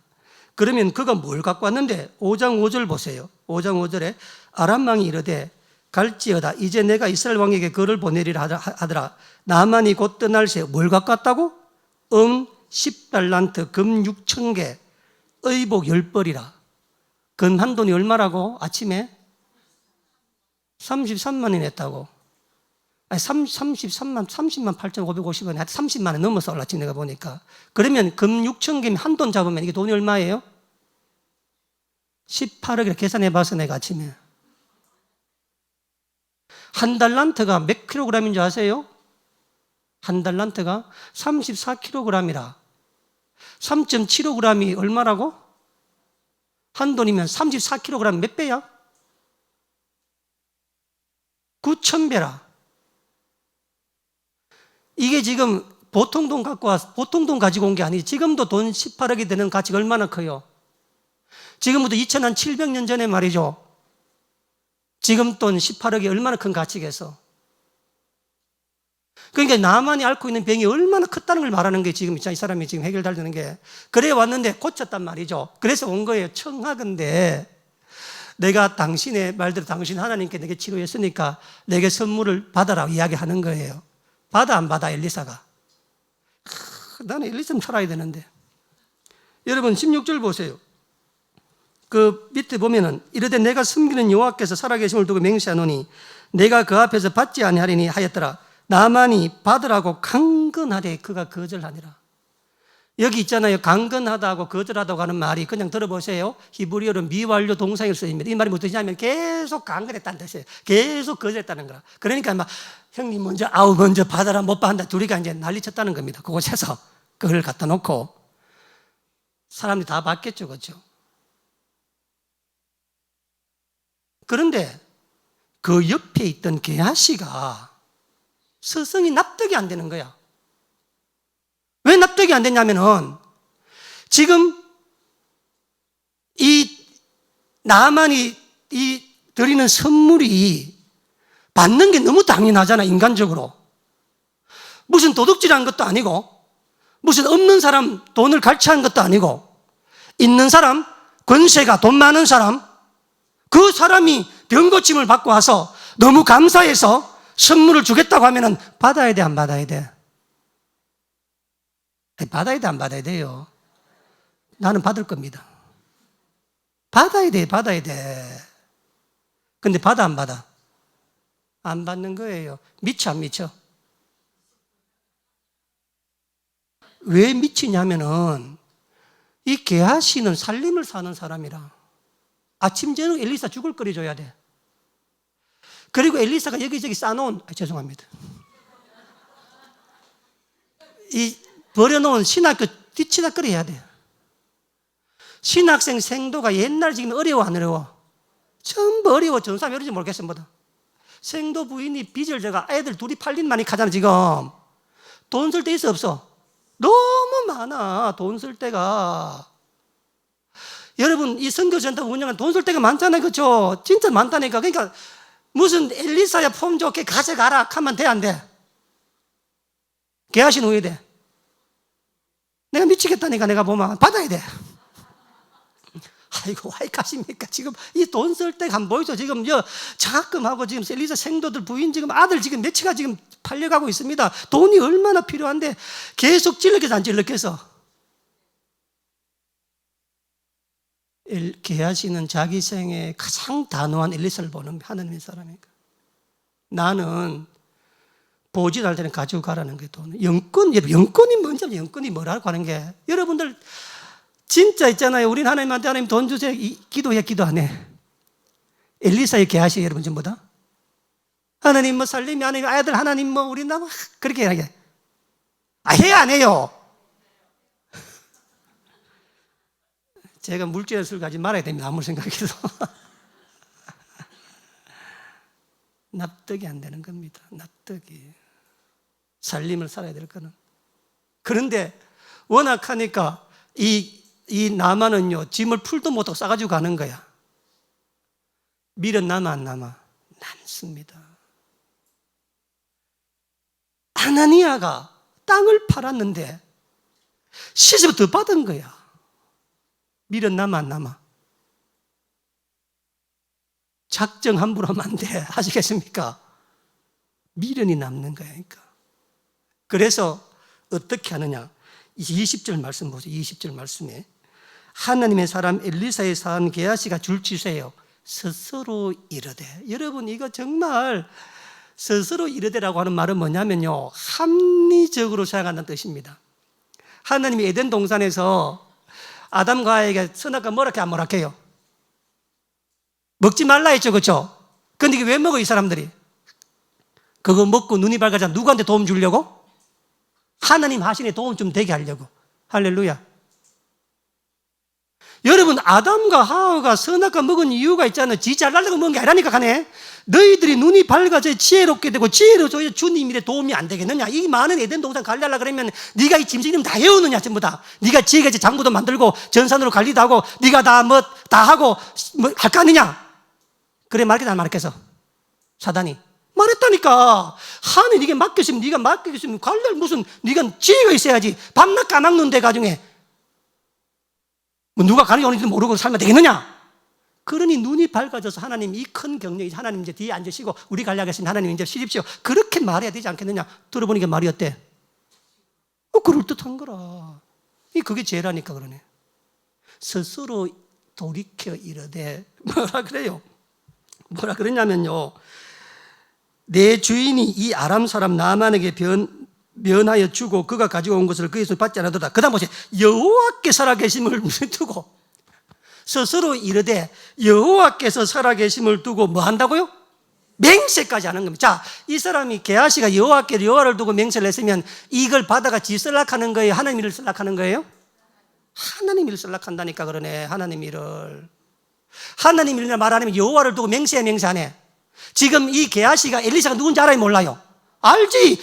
그러면 그가 뭘 갖고 왔는데 5장 5절 보세요. 5장 5절에 아람 왕이 이르되 갈지어다 이제 내가 이스라엘 왕에게 그를 보내리라 하더라. 나만이 곧 떠날 새 뭘 갖고 왔다고? 10달란트 금 6,000개 의복 10벌이라. 금 한 돈이 얼마라고? 아침에 33만 원 냈다고. 아니 30만 8,550원, 하여튼 30만 원 넘어서 올랐지 내가 보니까. 그러면 금 6,000개면 한 돈 잡으면 이게 돈이 얼마예요? 18억이라 계산해 봐서 내가 아침에. 한 달란트가 몇 킬로그램인 줄 아세요? 한 달란트가 34kg이라. 3.75g이 얼마라고? 한 돈이면 34kg 몇 배야? 9,000배라. 이게 지금 보통 돈 가지고 온 게 아니지. 지금도 돈 18억이 되는 가치가 얼마나 커요? 지금부터 2,700년 전에 말이죠. 지금 돈 18억이 얼마나 큰 가치겠어? 그러니까 나만이 앓고 있는 병이 얼마나 컸다는 걸 말하는 게 지금 이 사람이 지금 해결되는 게. 그래 왔는데 고쳤단 말이죠. 그래서 온 거예요. 청하건대 내가 당신의 말대로 당신 하나님께 내게 치료했으니까 내게 선물을 받아라 이야기하는 거예요. 받아 안 받아 엘리사가? 나는 엘리사는 살아야 되는데. 여러분 16절 보세요. 그 밑에 보면은 이르되 내가 숨기는 여호와께서 살아계심을 두고 맹세하노니 내가 그 앞에서 받지 아니하리니 하였더라. 나만이 받으라고 강건하되 그가 거절하니라. 여기 있잖아요. 강건하다고 거절하다고 하는 말이 그냥 들어보세요. 히브리어로 미완료 동사를 쓰입니다. 이 말이 무슨 뜻이냐면 계속 강건했다는 뜻이에요. 계속 거절했다는 거라. 그러니까 막 형님 먼저 먼저 받아라 못 받는다 둘이가 이제 난리쳤다는 겁니다. 그곳에서 그걸 갖다 놓고 사람들이 다 받겠죠, 그렇죠? 그런데 그 옆에 있던 게하시가 스승이 납득이 안 되는 거야. 왜 납득이 안 되냐면은 지금 이 나만이 이 드리는 선물이 받는 게 너무 당연하잖아, 인간적으로. 무슨 도둑질한 것도 아니고 무슨 없는 사람 돈을 갈취한 것도 아니고 있는 사람, 권세가 돈 많은 사람, 그 사람이 병고침을 받고 와서 너무 감사해서 선물을 주겠다고 하면은 받아야 돼, 안 받아야 돼? 받아야 돼, 안 받아야 돼요? 나는 받을 겁니다. 받아야 돼, 받아야 돼. 근데 받아, 안 받아? 안 받는 거예요. 미쳐, 안 미쳐? 왜 미치냐면은 이 게하시는 살림을 사는 사람이라. 아침 저녁 엘리사 죽을 거리 줘야 돼. 그리고 엘리사가 여기저기 싸놓은, 죄송합니다. 이 버려놓은 신학교 뒤치다거리 해야 돼. 신학생 생도가 옛날 지금 어려워 안 어려워? 전부 어려워. 전 사람이 어려운지 모르겠어 뭐다. 생도 부인이 빚을 져가 애들 둘이 팔린 많이 가잖아 지금. 돈 쓸 데 있어 없어? 너무 많아 돈 쓸 데가. 여러분, 이 선교전도 운영한 돈 쓸 데가 많잖아요. 그렇죠? 진짜 많다니까. 그러니까 무슨 엘리사야 폼 좋게 가져가라 하면 돼, 안 돼? 개하신 후에 돼. 내가 미치겠다니까. 내가 보면 받아야 돼. 아이고, 와이 가십니까? 지금 이 돈 쓸 때 한번 보이죠? 지금 장학금하고 지금 엘리사 생도들 부인 지금 아들 지금 몇치가 지금 팔려가고 있습니다. 돈이 얼마나 필요한데 계속 찔러서 안 찔러서. 게하시는 자기 생에 가장 단호한 엘리사를 보는 하나님의 사람이니까. 나는 보지 할 때는 가지고 가라는 게 돈은. 영권이 뭔지, 영권이 뭐라고 하는 게. 여러분들 진짜 있잖아요. 우린 하나님한테 하나님 돈 주세요. 기도해, 기도 안 해. 엘리사의 게하시 여러분 전부다. 하나님 뭐 살림이 하나님 아들 하나님 뭐 우리 나 그렇게 하게. 해요 안 해요? 제가 물질의 술 가지 말아야 됩니다. 아무리 생각해도. 납득이 안 되는 겁니다. 납득이. 살림을 살아야 될 거는. 그런데 워낙 하니까 이 나만은요, 짐을 풀도 못하고 싸가지고 가는 거야. 밀은 남아 안 남아? 남습니다. 아나니아가 땅을 팔았는데 시집을 더 받은 거야. 밀은 남아 안 남아? 작정 함부로 하면 안 돼. 아시겠습니까? 미련이 남는 거야. 그러니까. 그래서 어떻게 하느냐? 20절 말씀 보세요. 20절 말씀에 하나님의 사람 엘리사의 사한 게하시가 줄치세요. 스스로 이르되. 여러분 이거 정말 스스로 이르되라고 하는 말은 뭐냐면요, 합리적으로 생각한다는 뜻입니다. 하나님이 에덴 동산에서 아담과 하와에게 선악과 뭐라게 안 뭐라게요? 먹지 말라 했죠, 그렇죠? 근데 이게 왜 먹어 이 사람들이? 그거 먹고 눈이 밝아져 누구한테 도움 주려고? 하나님 하신에 도움 좀 되게 하려고. 할렐루야. 여러분 아담과 하와가 선악과 먹은 이유가 있잖아요. 지 잘나려고 먹은 게 아니라니까 가네. 너희들이 눈이 밝아져 지혜롭게 되고 지혜로워져야 주님 일에 도움이 안 되겠느냐. 이 많은 에덴 동산 관리하려고 그러면 네가 이 짐승이름 다 해오느냐 전부 다. 네가 지혜가 장부도 만들고 전산으로 관리도 하고 네가 다 하고 할 거 아니냐. 그래 말겠다 안 말겠어? 사단이 말했다니까. 하나님 네가 맡겼으면 네가 맡겼으면 관리할 무슨 네가 지혜가 있어야지. 밤낮 까막눈 데 가중에 뭐 누가 가는지 오는지 모르고 살면 되겠느냐? 그러니 눈이 밝아져서 하나님 이 큰 경력이 하나님 이제 뒤에 앉으시고 우리 관리하겠습니다. 하나님 이제 쉬십시오. 그렇게 말해야 되지 않겠느냐? 들어보니까 말이 어때? 그럴듯한 거라. 그게 죄라니까 그러네. 스스로 돌이켜 이르되 뭐라 그래요? 뭐라 그러냐면요, 내 주인이 이 아람 사람 나만에게 면하여 주고 그가 가지고 온 것을 그에서 받지 않았도다. 그 다음 보세요. 여호와께 살아계심을 두고 스스로 이르되 여호와께서 살아계심을 두고 뭐 한다고요? 맹세까지 하는 겁니다. 자, 이 사람이 게하시가 여호와를 두고 맹세를 했으면 이걸 받아가 지 쓸락하는 거예요? 하나님 일을 쓸락하는 거예요? 하나님 일을 쓸락한다니까 그러네. 하나님 일을. 하나님 일이나 말 안 하면 여호와를 두고 맹세 안 해. 지금 이 게하시가 엘리사가 누군지 알아요? 몰라요? 알지?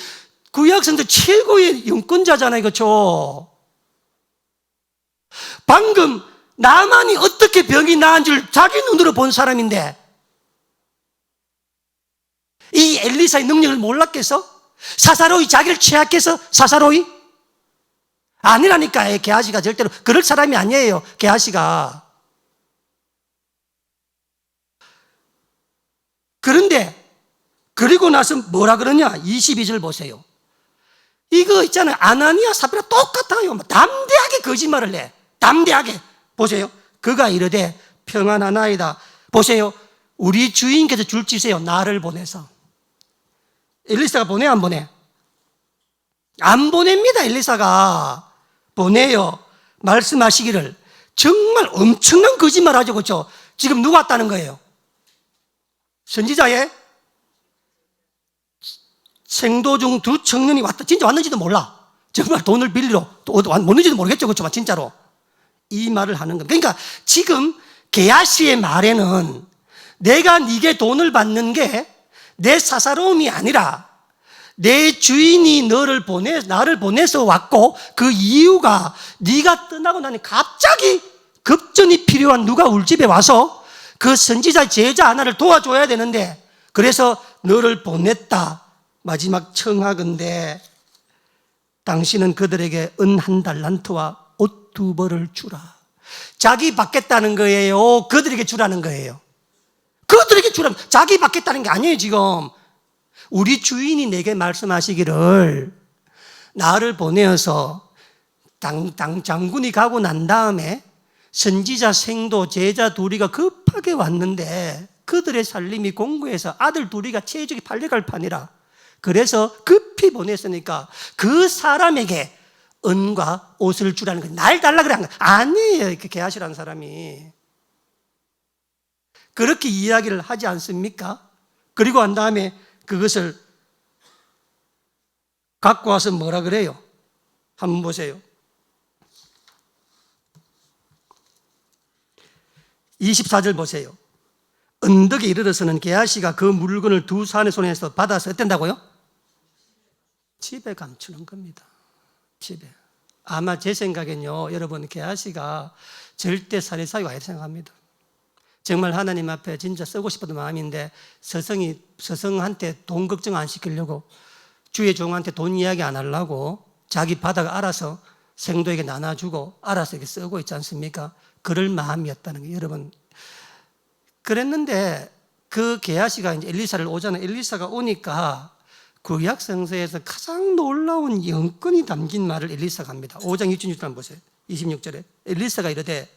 구약성도 최고의 영권자잖아요. 그렇죠? 방금 나만이 어떻게 병이 나은 줄 자기 눈으로 본 사람인데 이 엘리사의 능력을 몰랐겠어? 사사로이 자기를 취약해서 사사로이? 아니라니까. 게하시가 절대로 그럴 사람이 아니에요. 게하시가. 그런데 그리고 나서 뭐라 그러냐? 22절 보세요. 이거 있잖아요. 아나니아 사피라 똑같아요. 담대하게 거짓말을 해. 담대하게. 보세요. 그가 이르되 평안하나이다. 보세요. 우리 주인께서 줄지세요. 나를 보내서. 엘리사가 보내 안 보내? 안 보냅니다. 엘리사가. 보내요. 말씀하시기를. 정말 엄청난 거짓말 하죠. 그렇죠? 지금 누가 왔다는 거예요? 선지자의 생도 중 두 청년이 왔다. 진짜 왔는지도 몰라. 정말 돈을 빌리러 왔는지도 모르겠죠. 그렇죠? 진짜로. 이 말을 하는 겁니다. 그러니까 지금 게하시의 말에는 내가 네게 돈을 받는 게 내 사사로움이 아니라 내 주인이 나를 보내서 왔고 그 이유가 네가 떠나고 나니 갑자기 급전이 필요한 누가 우리 집에 와서 그 선지자 제자 하나를 도와줘야 되는데, 그래서 너를 보냈다. 마지막 청하건대 당신은 그들에게 은 1달란트와 옷 2벌을 주라. 자기 받겠다는 거예요? 그들에게 주라는 거예요? 그들에게 주라는, 자기 받겠다는 게 아니에요. 지금 우리 주인이 내게 말씀하시기를 나를 보내어서 장군이 가고 난 다음에 선지자 생도 제자 둘이가 급하게 왔는데 그들의 살림이 공고해서 아들 둘이가 체적이 팔려갈 판이라. 그래서 급히 보냈으니까 그 사람에게 은과 옷을 주라는 거예요. 날 달라 그래 한 거예요. 아니에요. 이렇게 게하시라는 사람이 그렇게 이야기를 하지 않습니까? 그리고 한 다음에 그것을 갖고 와서 뭐라 그래요? 한번 보세요. 24절 보세요. 언덕에 이르러서는 게하시가 그 물건을 두 사람의 손에서 받아서 어땠다고요? 집에 감추는 겁니다. 집에. 아마 제 생각엔요, 여러분, 게하시가 절대 살인사유가 아니라고 생각합니다. 정말 하나님 앞에 진짜 쓰고 싶었던 마음인데 서성한테 돈 걱정 안 시키려고, 주의 종한테 돈 이야기 안 하려고 자기 바다가 알아서 생도에게 나눠주고 알아서 이렇게 쓰고 있지 않습니까? 그럴 마음이었다는 거예요. 여러분, 그랬는데 그 게하시가 이제 엘리사를 오잖아요. 엘리사가 오니까 구약 성서에서 가장 놀라운 영권이 담긴 말을 엘리사가 합니다. 5장 26절 한번 보세요. 26절에 엘리사가 이르되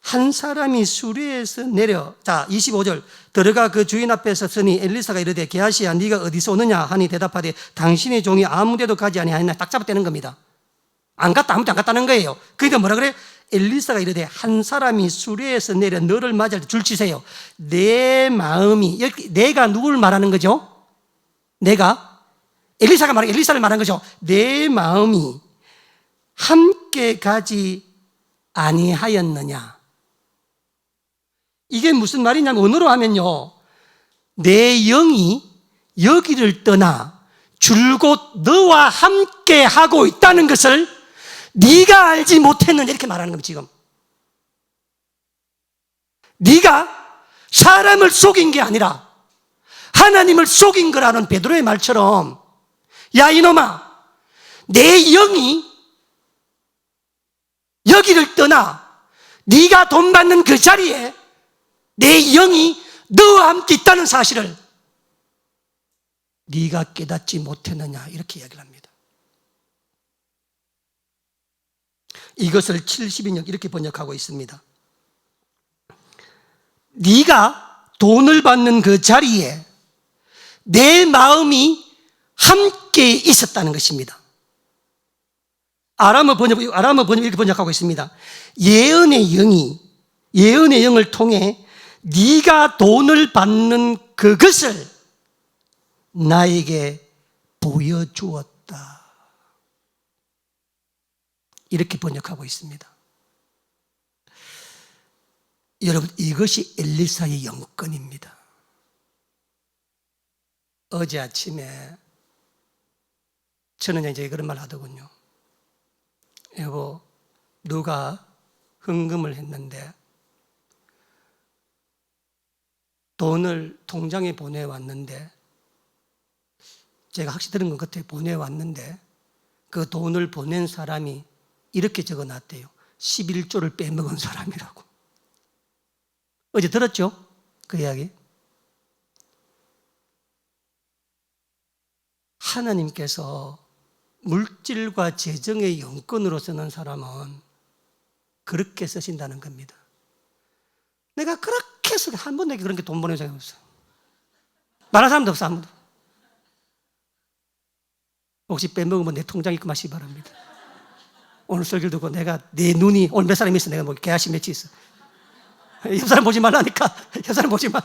한 사람이 수레에서 내려, 자 25절, 들어가 그 주인 앞에서 서니 엘리사가 이르되 게하시야 네가 어디서 오느냐 하니 대답하되 당신의 종이 아무데도 가지 아니하였나. 딱 잡아떼는 겁니다. 안 갔다, 아무도 안 갔다는 거예요. 그러니까 뭐라 그래? 엘리사가 이르되 한 사람이 수레에서 내려 너를 맞이할 때 줄치세요. 내 마음이, 내가 누구를 말하는 거죠? 내가 엘리사가 말해, 엘리사를 말하는 거죠. 내 마음이 함께 가지 아니하였느냐. 이게 무슨 말이냐면 언어로 하면요, 내 영이 여기를 떠나 줄곧 너와 함께 하고 있다는 것을 네가 알지 못했느냐, 이렇게 말하는 겁니다. 지금 네가 사람을 속인 게 아니라 하나님을 속인 거라는 베드로의 말처럼, 야 이놈아, 내 영이 여기를 떠나 네가 돈 받는 그 자리에 내 영이 너와 함께 있다는 사실을 네가 깨닫지 못했느냐, 이렇게 이야기를 합니다. 이것을 70인역 이렇게 번역하고 있습니다. 네가 돈을 받는 그 자리에 내 마음이 함께 있었다는 것입니다. 아람어 번역 이렇게 번역하고 있습니다. 예언의 영을 통해 네가 돈을 받는 그것을 나에게 보여주었다. 이렇게 번역하고 있습니다. 여러분, 이것이 엘리사의 영권입니다. 어제 아침에 저는 이제 그런 말 하더군요. 여보, 누가 헌금을 했는데 돈을 통장에 보내왔는데, 제가 확실히 들은 것 같아요. 보내왔는데 그 돈을 보낸 사람이 이렇게 적어놨대요. 11조를 빼먹은 사람이라고. 어제 들었죠? 그 이야기. 하나님께서 물질과 재정의 영권으로 쓰는 사람은 그렇게 쓰신다는 겁니다. 내가 그렇게 해서 한 번도 그런 게 돈 보낸 적이 없어. 말할 사람도 없어, 아무도. 혹시 빼먹으면 내 통장에 입금하시기 바랍니다. 오늘 설교를 듣고 내가, 내 눈이 오늘 몇 사람이 있어. 내가 뭐 개하시 몇이 있어. 옆 사람 보지 말라니까. 옆 사람 보지 마.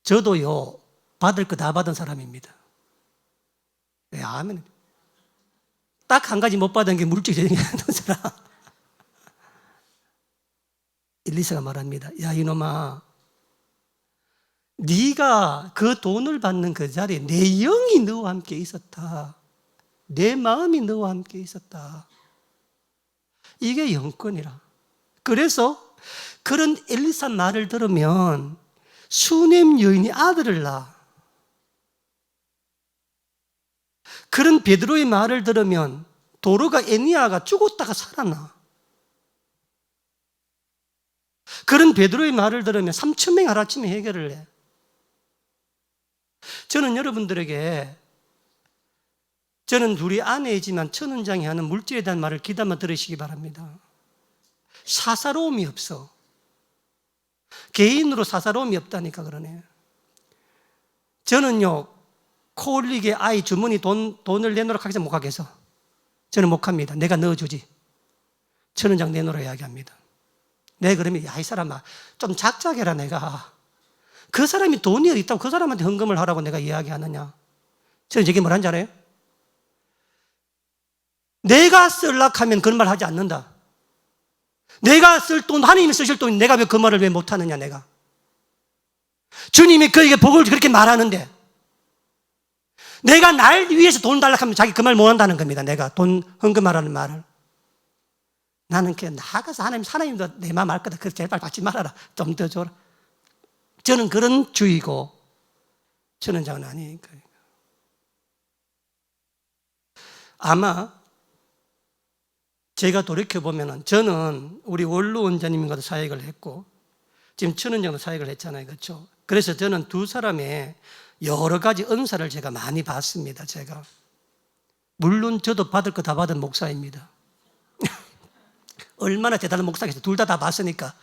저도요, 받을 거 다 받은 사람입니다. 왜? 아멘. 딱 한 가지 못 받은 게 물질적인 사람. 엘리사가 말합니다. 야 이놈아, 네가 그 돈을 받는 그 자리에 내 영이 너와 함께 있었다. 내 마음이 너와 함께 있었다. 이게 영권이라. 그래서 그런 엘리사 말을 들으면 수넴 여인이 아들을 낳아. 그런 베드로의 말을 들으면 도르가 에니아가 죽었다가 살아나. 그런 베드로의 말을 들으면 3,000명이 하루아침에 해결을 해. 저는 여러분들에게, 저는 둘이 아내이지만 천은장이 하는 물질에 대한 말을 귀담아 들으시기 바랍니다. 사사로움이 없어. 개인으로 사사로움이 없다니까 그러네. 저는요, 코 올리게 아이 주머니 돈을 내놓으라 하기서 못 가겠어. 저는 못 갑니다. 내가 넣어주지. 천은장 내놓으라 이야기합니다. 내 그러면, 야, 이 사람아, 좀 작작해라, 내가. 그 사람이 돈이 어디 있다고 그 사람한테 헌금을 하라고 내가 이야기하느냐. 저는 저게 뭐라는 줄 알아요? 내가 쓸락 하면 그런 말 하지 않는다. 내가 쓸 돈, 하나님이 쓰실 돈, 내가 왜 그 말을 왜 못하느냐, 내가. 주님이 그에게 복을 그렇게 말하는데, 내가 날 위해서 돈 달라고 하면 자기 그 말 못한다는 겁니다. 내가 돈 헌금하라는 말을. 나는 그냥 나가서 하나님도 내 마음 알 거다. 그래서 제발 받지 말아라. 좀 더 줘라. 저는 그런 주의고, 천은장은 아니니까. 아마 제가 돌이켜보면 저는 우리 원로 원장님과도 사역을 했고, 지금 천은장도 사역을 했잖아요. 그렇죠? 그래서 저는 두 사람의 여러 가지 은사를 제가 많이 봤습니다. 제가. 물론 저도 받을 거 다 받은 목사입니다. 얼마나 대단한 목사겠어요. 둘 다 봤으니까.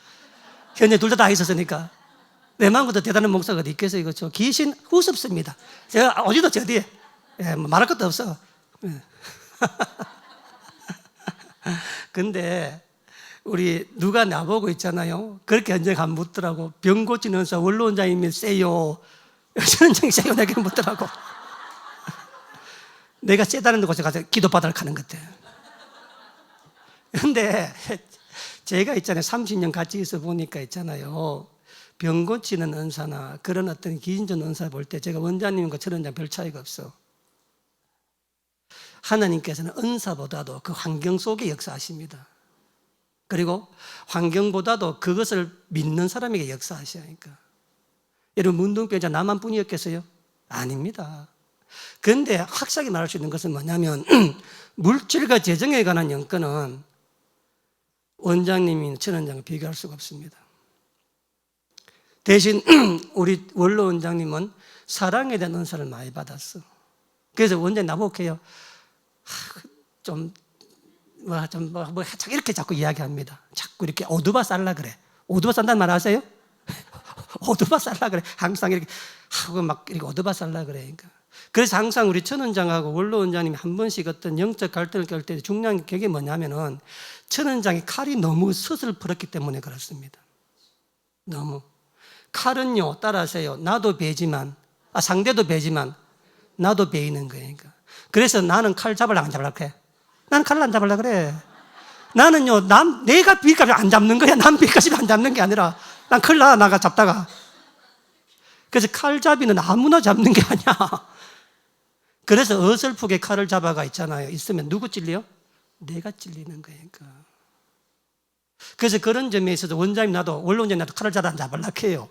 현재 둘 다 있었으니까. 내 마음보다 대단한 목사가 어디 있겠어요. 그렇죠? 귀신 우습습니다. 제가 어디도 저디에 말할 것도 없어. 근데 우리 누가 나보고 있잖아요. 그렇게 현장 안 묻더라고. 병 고치는 은사 원로원장님이 세요. 천은장이 세요. 내게 묻더라고. 내가 세다는 곳에 가서 기도 받으러 가는 것 같아. 근데 제가 있잖아요. 30년 같이 있어 보니까 있잖아요. 병 고치는 은사나 그런 어떤 기인전 은사 볼 때 제가 원장님과 천은장 별 차이가 없어. 하나님께서는 은사보다도 그 환경 속에 역사하십니다. 그리고 환경보다도 그것을 믿는 사람에게 역사하시니까. 여러분, 문둥병자 나만 뿐이었겠어요? 아닙니다. 그런데 확실하게 말할 수 있는 것은 뭐냐면 물질과 재정에 관한 영권은 원장님이 천은장과 비교할 수가 없습니다. 대신 우리 원로 원장님은 사랑에 대한 은사를 많이 받았어. 그래서 원장님 나보고 해요. 자꾸 이렇게 자꾸 이야기합니다. 자꾸 이렇게 오두바 쌀라 그래. 오두바 싼다는 말 아세요? 오두바 쌀라 그래. 항상 이렇게 하고 막 이렇게 오두바 쌀라 그래. 그러니까. 그래서 항상 우리 천은장하고 원로 원장님이 한 번씩 어떤 영적 갈등을 깰 때 중요한 게 뭐냐면은 천은장이 칼이 너무 서슬퍼렇기 때문에 그렇습니다. 너무. 칼은요, 따라하세요. 나도 배지만, 상대도 배지만, 나도 배이는 거예요. 그러니까. 그래서 나는 칼 잡으려고 안 잡으려고 해. 나는 칼을 안 잡으려고 그래. 나는요, 내가 비값을 안 잡는 거야. 난 비값을 안 잡는 게 아니라, 난 큰일 나, 나가 잡다가. 그래서 칼잡이는 아무나 잡는 게 아니야. 그래서 어설프게 칼을 잡아가 있잖아요. 있으면 누구 찔려요? 내가 찔리는 거예요. 그러니까. 그래서 그런 점에 있어서 원장님 나도, 원로 원장님 나도 칼을 잘 안 잡으려고 해요.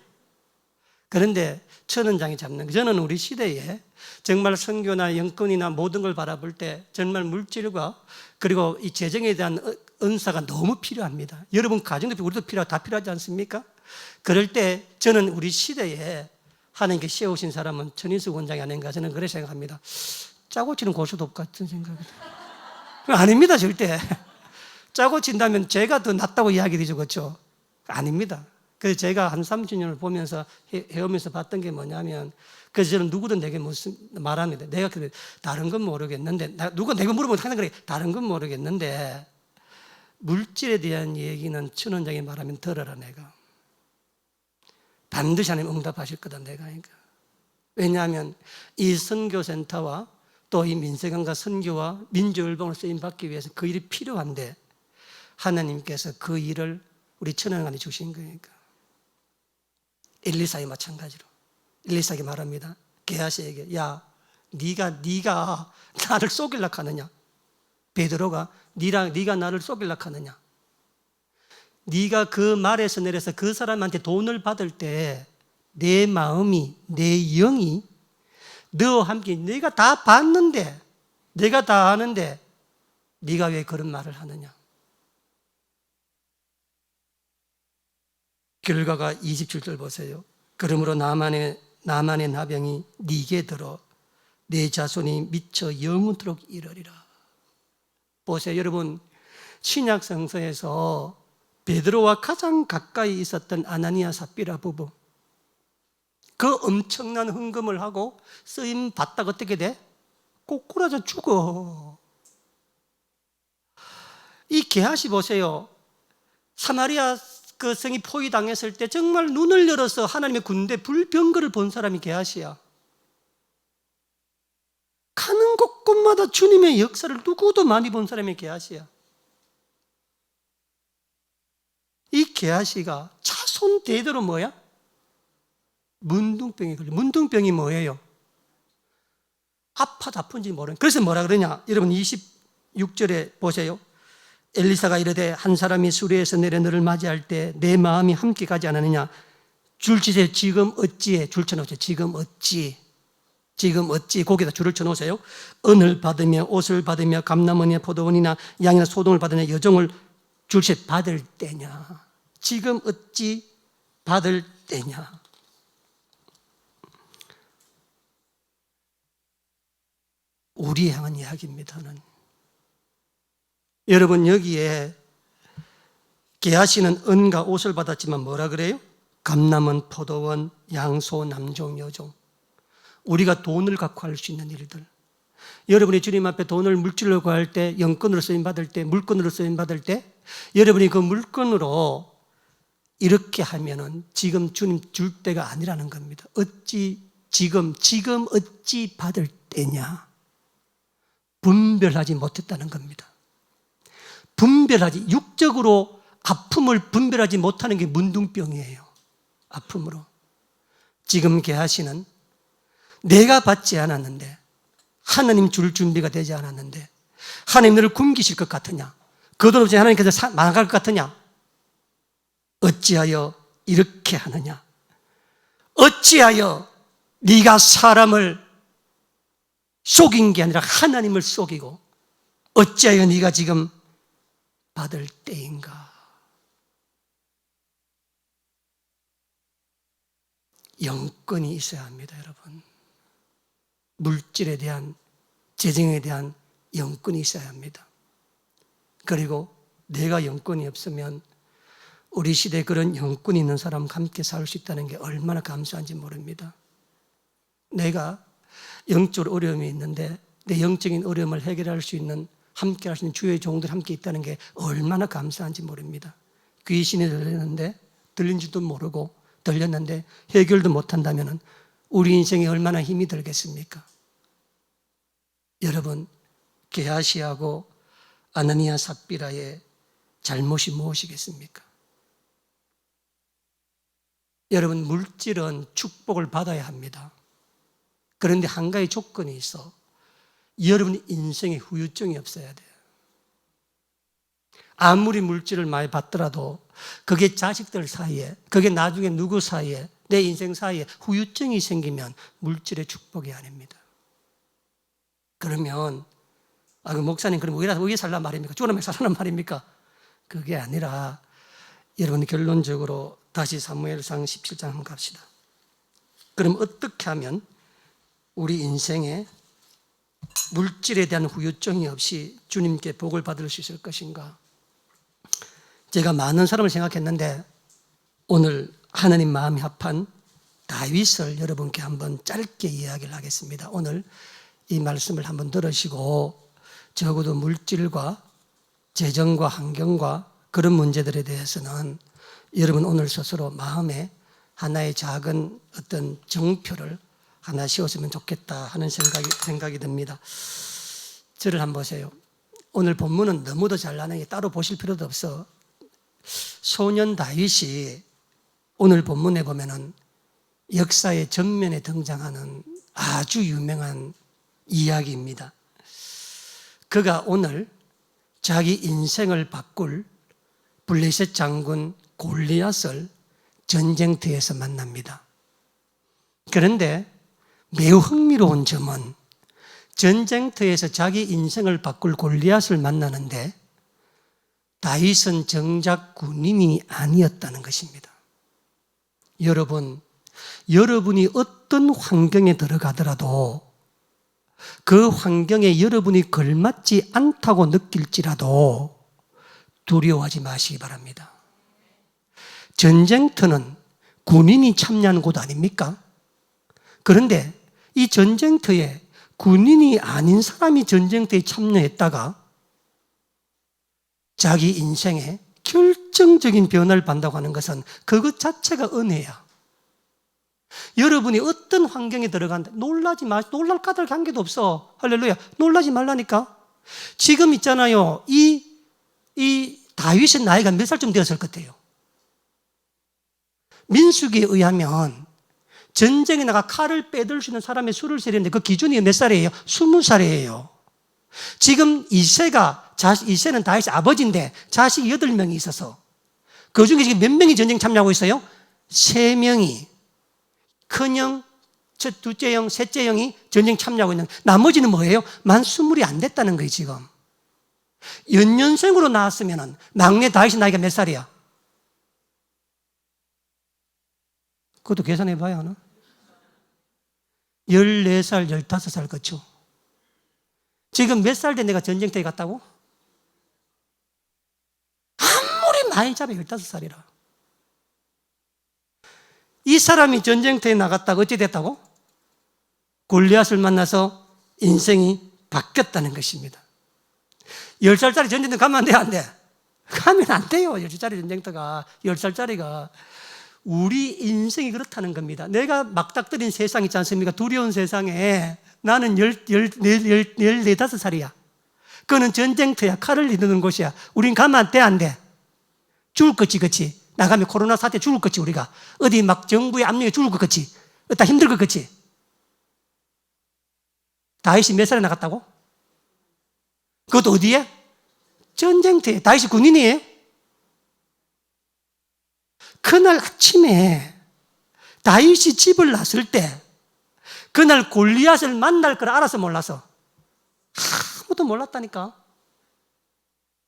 그런데 천은장이 잡는 거. 저는 우리 시대에 정말 선교나 영권이나 모든 걸 바라볼 때 정말 물질과 그리고 이 재정에 대한 은사가 너무 필요합니다. 여러분 가정도 우리도 다 필요하지 않습니까? 그럴 때 저는 우리 시대에 하나님께 세우신 사람은 천인숙 원장이 아닌가 저는 그렇게 생각합니다. 짜고 치는 고수도 같은 생각이 아닙니다. 절대. 짜고 친다면 제가 더 낫다고 이야기되죠. 그렇죠? 아닙니다. 그래서 제가 한 30년을 보면서 해오면서 봤던 게 뭐냐면 그래서 저는 누구든 내게 말합니다. 내가 그래 다른 건 모르겠는데 누가 내가 물어보면 항상 그래 다른 건 모르겠는데 물질에 대한 얘기는 천원장이 말하면 들어라 내가. 반드시 하나님 응답하실 거다 내가. 그러니까. 왜냐하면 이 선교센터와 또 이 민세강과 선교와 민주을봉을 쓰임받기 위해서 그 일이 필요한데 하나님께서 그 일을 우리 천원장이 주신 거니까. 엘리사에 마찬가지로 엘리사에게 말합니다. 게하시에게 야 네가 나를 속이려고 하느냐. 베드로가 네가 나를 속이려 하느냐? 네가 그 말에서 내려서 그 사람한테 돈을 받을 때 내 마음이, 내 영이 너와 함께 내가 다 봤는데, 내가 다 아는데 네가 왜 그런 말을 하느냐? 결과가 27절 보세요. 그러므로 나만의 나병이 네게 들어 내 자손이 미쳐 영원토록 이르리라. 보세요, 여러분. 신약 성서에서 베드로와 가장 가까이 있었던 아나니아 삽비라 부부, 그 엄청난 헌금을 하고 쓰임 받다가 어떻게 돼? 꼬꾸라져 죽어. 이 게하시 보세요. 사마리아 그 성이 포위당했을 때 정말 눈을 열어서 하나님의 군대 불병거를 본 사람이 게하시야. 가는 곳곳마다 주님의 역사를 누구도 많이 본 사람이 게하시야. 이 게하시가 자손 대대로 뭐야? 문둥병이 걸려. 문둥병이 뭐예요? 아픈지 모르는. 그래서 뭐라 그러냐? 여러분 26절에 보세요. 엘리사가 이르되 한 사람이 수레에서 내려 너를 맞이할 때 내 마음이 함께 가지 않았느냐? 줄치세요. 지금 어찌해? 줄 쳐놓으세요. 지금 어찌 거기다 줄을 쳐놓으세요. 은을 받으며 옷을 받으며 감람원이나 포도원이나 양이나 소동을 받으며 여종을 줄세 받을 때냐? 지금 어찌 받을 때냐? 우리에 향한 이야기입니다는. 여러분, 여기에 게하시는 은과 옷을 받았지만 뭐라 그래요? 감람원, 포도원, 양소, 남종, 여종. 우리가 돈을 갖고 할 수 있는 일들. 여러분이 주님 앞에 돈을 물질로 구할 때, 영권으로 쓰임받을 때, 물건으로 쓰임받을 때, 여러분이 그 물건으로 이렇게 하면은 지금 주님 줄 때가 아니라는 겁니다. 지금 어찌 받을 때냐? 분별하지 못했다는 겁니다. 육적으로 아픔을 분별하지 못하는 게 문둥병이에요. 아픔으로. 지금 게하시는 내가 받지 않았는데, 하나님 줄 준비가 되지 않았는데, 하나님 너를 굶기실 것 같으냐? 그 돈 없이 하나님께서 망할 것 같으냐? 어찌하여 이렇게 하느냐? 어찌하여 네가 사람을 속인 게 아니라 하나님을 속이고, 어찌하여 네가 지금 받을 때인가? 영권이 있어야 합니다, 여러분. 물질에 대한, 재정에 대한 영권이 있어야 합니다. 그리고 내가 영권이 없으면 우리 시대에 그런 영권이 있는 사람과 함께 살 수 있다는 게 얼마나 감사한지 모릅니다. 내가 영적으로 어려움이 있는데 내 영적인 어려움을 해결할 수 있는, 함께 할 수 있는 주의 종들이 함께 있다는 게 얼마나 감사한지 모릅니다. 귀신이 들린지도 모르고 들렸는데 해결도 못한다면 우리 인생에 얼마나 힘이 들겠습니까? 여러분, 게하시하고 아나니아 삽비라의 잘못이 무엇이겠습니까? 여러분, 물질은 축복을 받아야 합니다. 그런데 한 가지 조건이 있어. 여러분 인생에 후유증이 없어야 돼요. 아무리 물질을 많이 받더라도 그게 자식들 사이에, 그게 나중에 누구 사이에, 내 인생 사이에 후유증이 생기면 물질의 축복이 아닙니다. 그러면 그 목사님 그럼 왜 살란 말입니까? 죽으면 살란 말입니까? 그게 아니라 여러분 결론적으로 다시 사무엘상 17장 한번 갑시다. 그럼 어떻게 하면 우리 인생에 물질에 대한 후유증이 없이 주님께 복을 받을 수 있을 것인가? 제가 많은 사람을 생각했는데 오늘 하나님 마음이 합한 다윗을 여러분께 한번 짧게 이야기를 하겠습니다. 오늘 이 말씀을 한번 들으시고 적어도 물질과 재정과 환경과 그런 문제들에 대해서는 여러분 오늘 스스로 마음에 하나의 작은 어떤 정표를 하나 씌웠으면 좋겠다 하는 생각이 듭니다. 저를 한번 보세요. 오늘 본문은 너무도 잘나는 따로 보실 필요도 없어. 소년 다윗이 오늘 본문에 보면은 역사의 전면에 등장하는 아주 유명한 이야기입니다. 그가 오늘 자기 인생을 바꿀 블레셋 장군 골리앗을 전쟁터에서 만납니다. 그런데 매우 흥미로운 점은 전쟁터에서 자기 인생을 바꿀 골리앗을 만나는데 다윗은 정작 군인이 아니었다는 것입니다. 여러분, 여러분이 어떤 환경에 들어가더라도 그 환경에 여러분이 걸맞지 않다고 느낄지라도 두려워하지 마시기 바랍니다. 전쟁터는 군인이 참여하는 곳 아닙니까? 그런데 이 전쟁터에 군인이 아닌 사람이 전쟁터에 참여했다가 자기 인생에 결정적인 변화를 받는다고 하는 것은 그것 자체가 은혜야. 여러분이 어떤 환경에 들어간다 놀라지 마시고, 놀랄 까닭 한 개도 없어. 할렐루야. 놀라지 말라니까. 지금 있잖아요. 이 다윗의 나이가 몇 살쯤 되었을 것 같아요? 민수기에 의하면 전쟁에 나가 칼을 빼들 수 있는 사람의 수를 세렸는데 그 기준이 몇 살이에요? 20살이에요. 지금 이새는 다윗의 아버지인데 자식이 8명이 있어서 그 중에 지금 몇 명이 전쟁 참여하고 있어요? 3명이. 큰형, 둘째 형, 셋째 형이 전쟁 참여하고 있는, 나머지는 뭐예요? 만 20이 안 됐다는 거예요, 지금. 연년생으로 나왔으면 막내 다윗의 나이가 몇 살이야? 그것도 계산해 봐야 하나? 14살, 15살, 그렇죠? 지금 몇 살 때 내가 전쟁터에 갔다고? 아무리 많이 잡아 15살이라. 이 사람이 전쟁터에 나갔다가 어찌 됐다고? 골리앗을 만나서 인생이 바뀌었다는 것입니다. 10살짜리 전쟁터 가면 안 돼, 안 돼? 가면 안 돼요. 10살짜리 전쟁터가. 10살짜리가. 우리 인생이 그렇다는 겁니다. 내가 막닥뜨린 세상 있지 않습니까? 두려운 세상에 나는 14~15살이야. 그거는 전쟁터야. 칼을 내리는 곳이야. 우린 가면 안 돼, 안 돼? 죽을 거지, 그치? 나가면 코로나 사태 죽을 거지, 우리가. 어디 막 정부의 압력에 죽을 것 같지? 어디다 힘들 것 같지? 다윗이 몇 살에 나갔다고? 그것도 어디에? 전쟁터에. 다윗이 군인이에요? 그날 아침에 다윗이 집을 났을 때 그날 골리앗을 만날 걸 알아서 몰라서 아무도 몰랐다니까.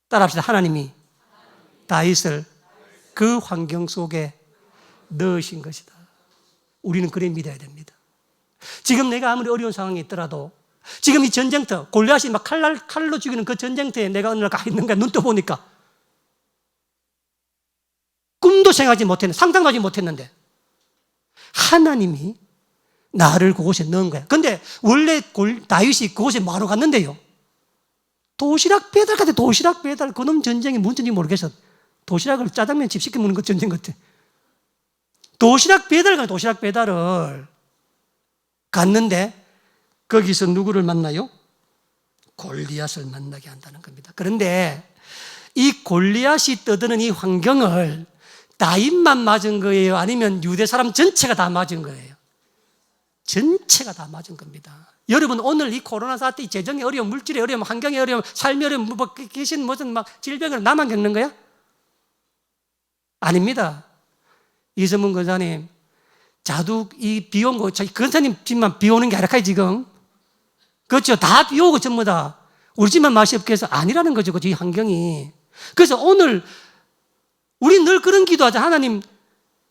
따라합시다. 하나님이 다윗을 그 환경 속에 넣으신 것이다. 우리는 그래 믿어야 됩니다. 지금 내가 아무리 어려운 상황에 있더라도 지금 이 전쟁터, 골리앗이 막 칼로 죽이는 그 전쟁터에 내가 어느 날 가 있는 거야. 눈 떠보니까 꿈도 생각하지 못했는데, 상상도 하지 못했는데 하나님이 나를 그곳에 넣은 거야. 근데 원래 다윗이 그곳에 뭐하러 갔는데요? 도시락 배달 같아. 도시락 배달. 그놈 전쟁이 뭔 전쟁인지 모르겠어. 도시락을 짜장면 집 시켜 먹는 것 전쟁 같아. 도시락 배달을 갔는데 거기서 누구를 만나요? 골리앗을 만나게 한다는 겁니다. 그런데 이 골리앗이 떠드는 이 환경을 다윗만 맞은 거예요? 아니면 유대 사람 전체가 다 맞은 거예요? 전체가 다 맞은 겁니다. 여러분, 오늘 이 코로나 사태, 이 재정의 어려움, 물질의 어려움, 환경의 어려움, 삶의 어려움, 뭐 계신 무슨 막 질병을 나만 겪는 거야? 아닙니다. 이성문 권사님, 자두 이 비 온 거, 권사님 집만 비 오는 게 아니라 지금. 그렇죠. 다 비 오고 전부 다. 우리 집만 맛이 없게 해서 아니라는 거죠. 이 환경이. 그래서 오늘 우리 늘 그런 기도하자. 하나님,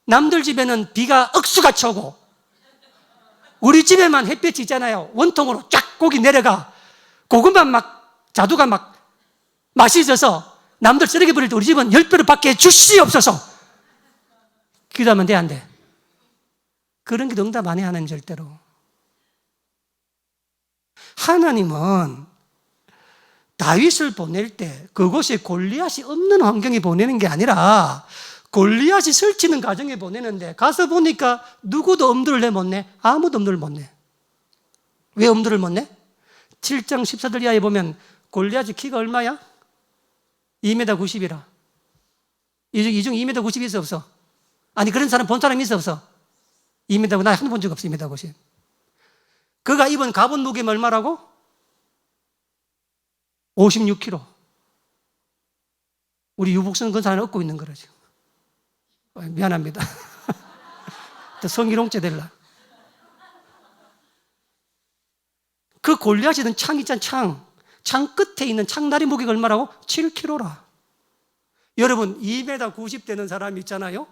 남들 집에는 비가 억수같이 오고 우리 집에만 햇볕이 있잖아요. 원통으로 쫙 고기 내려가. 그것만 막 자두가 막 맛있어서 남들 쓰레기 버릴 때 우리 집은 10배로 밖에 주시옵소서. 기도하면 돼, 안 돼? 그런 기도 응답 안 해, 하나님 절대로. 하나님은 다윗을 보낼 때 그곳에 골리앗이 없는 환경에 보내는 게 아니라 골리앗이 설치는 가정에 보내는데 가서 보니까 누구도 엄두를 내 못 내. 아무도 엄두를 못 내. 왜 엄두를 못 내? 7장 14절 이하에 보면 골리앗이 키가 얼마야? 2m 90이라. 이 중 2m 90이 있어 없어? 아니 그런 사람 본 사람이 있어 없어? 2m, 나 한 번 본 적 없어. 2m 90. 그가 입은 갑옷 무게는 얼마라고? 56kg. 우리 유복선 근사를 얻고 있는 거라 지금. 미안합니다. 또 성희롱죄 될라. 그 골리앗이던 창 있잖아, 창 끝에 있는 창다리 무게가 얼마라고? 7kg라. 여러분 2m 90 되는 사람이 있잖아요.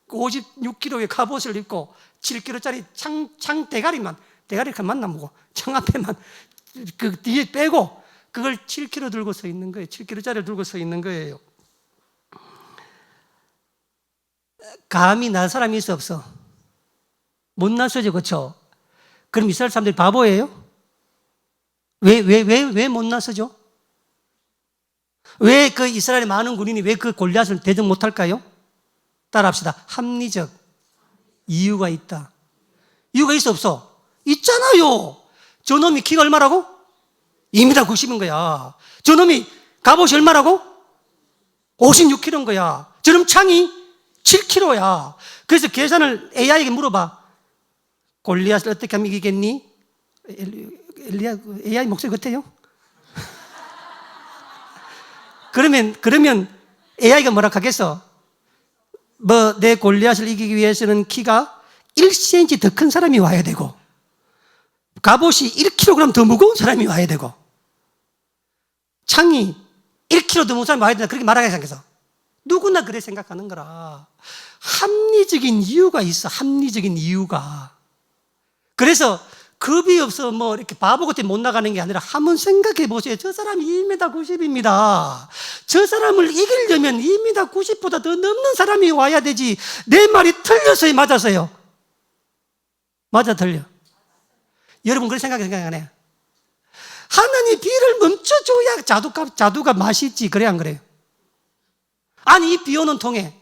56kg의 갑옷을 입고 7kg짜리 창 대가리가 맞나 뭐고 창 앞에만 그 뒤에 빼고 그걸 7kg 들고 서 있는 거예요. 7kg짜리를 들고 서 있는 거예요. 감히 날 사람이 있어 없어? 못 나서죠, 그렇죠? 그럼 이스라엘 사람들이 바보예요? 왜 못 나서죠? 왜 그 이스라엘의 많은 군인이 왜 그 골리앗을 대적 못할까요? 따라합시다. 합리적 이유가 있다. 이유가 있어 없어? 있잖아요. 저놈이 키가 얼마라고? 2m 90인 거야. 저놈이 갑옷이 얼마라고? 56kg인 거야. 저놈 창이 7kg야. 그래서 계산을 AI에게 물어봐. 골리앗을 어떻게 하면 이기겠니? AI 목소리 같아요? 그러면 AI가 뭐라 하겠어? 내 골리앗을 이기기 위해서는 키가 1cm 더 큰 사람이 와야 되고, 갑옷이 1kg 더 무거운 사람이 와야 되고, 창이 1kg 더 무거운 사람이 와야 된다. 그렇게 말하게 생각해서. 누구나 그래 생각하는 거라. 합리적인 이유가 있어, 합리적인 이유가. 그래서 겁이 없어 이렇게 바보 같이 못 나가는 게 아니라 한번 생각해 보세요. 저 사람이 2m 90입니다. 저 사람을 이기려면 2m 90보다 더 넘는 사람이 와야 되지. 내 말이 틀렸어요, 맞았어요? 맞아, 틀려. 여러분 그렇게 생각 안 해요? 하나님 비를 멈춰줘야 자두가 맛있지. 그래 안 그래요? 아니 이 비 오는 통에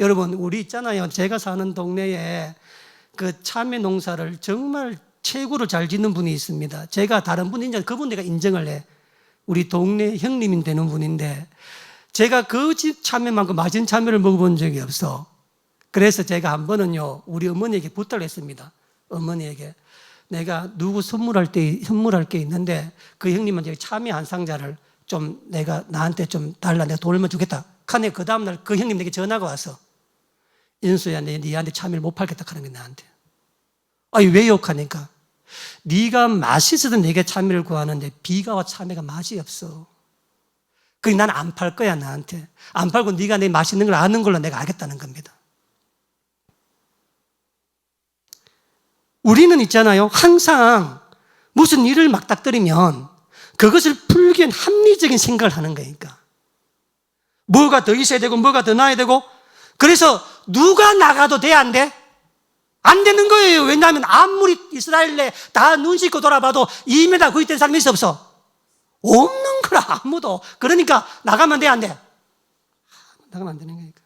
여러분 우리 있잖아요. 제가 사는 동네에 그 참외 농사를 정말 최고로 잘 짓는 분이 있습니다. 제가 다른 분 그분 내가 인정을 해. 우리 동네 형님이 되는 분인데 제가 그 집 참외만큼 맛있는 참외를 먹어본 적이 없어. 그래서 제가 한 번은요 우리 어머니에게 부탁을 했습니다. 어머니에게 내가 누구 선물할 게 있는데 그 형님한테 참외 한 상자를 좀 나한테 좀 달라. 내가 돈을 주겠다. 칸에 그 다음날 그 형님 내게 전화가 왔어. 인수야, 니한테 참외를 못 팔겠다 하는 게 나한테. 아니 왜 욕하니까? 네가 맛있어도 내게 참외를 구하는데 비가 와 참외가 맛이 없어. 그러니 난 안 팔 거야 나한테. 안 팔고 네가 내 맛있는 걸 아는 걸로 내가 알겠다는 겁니다. 우리는 있잖아요. 항상 무슨 일을 막닥뜨리면 그것을 풀기 위한 합리적인 생각을 하는 거니까. 뭐가 더 있어야 되고 뭐가 더 나야 되고. 그래서 누가 나가도 돼 안 돼? 안 되는 거예요. 왜냐하면 아무리 이스라엘 내 다 눈 씻고 돌아봐도 2m 90 된 사람이 있어 없어? 없는 거라 아무도. 그러니까 나가면 돼 안 돼? 나가면 안 되는 거니까.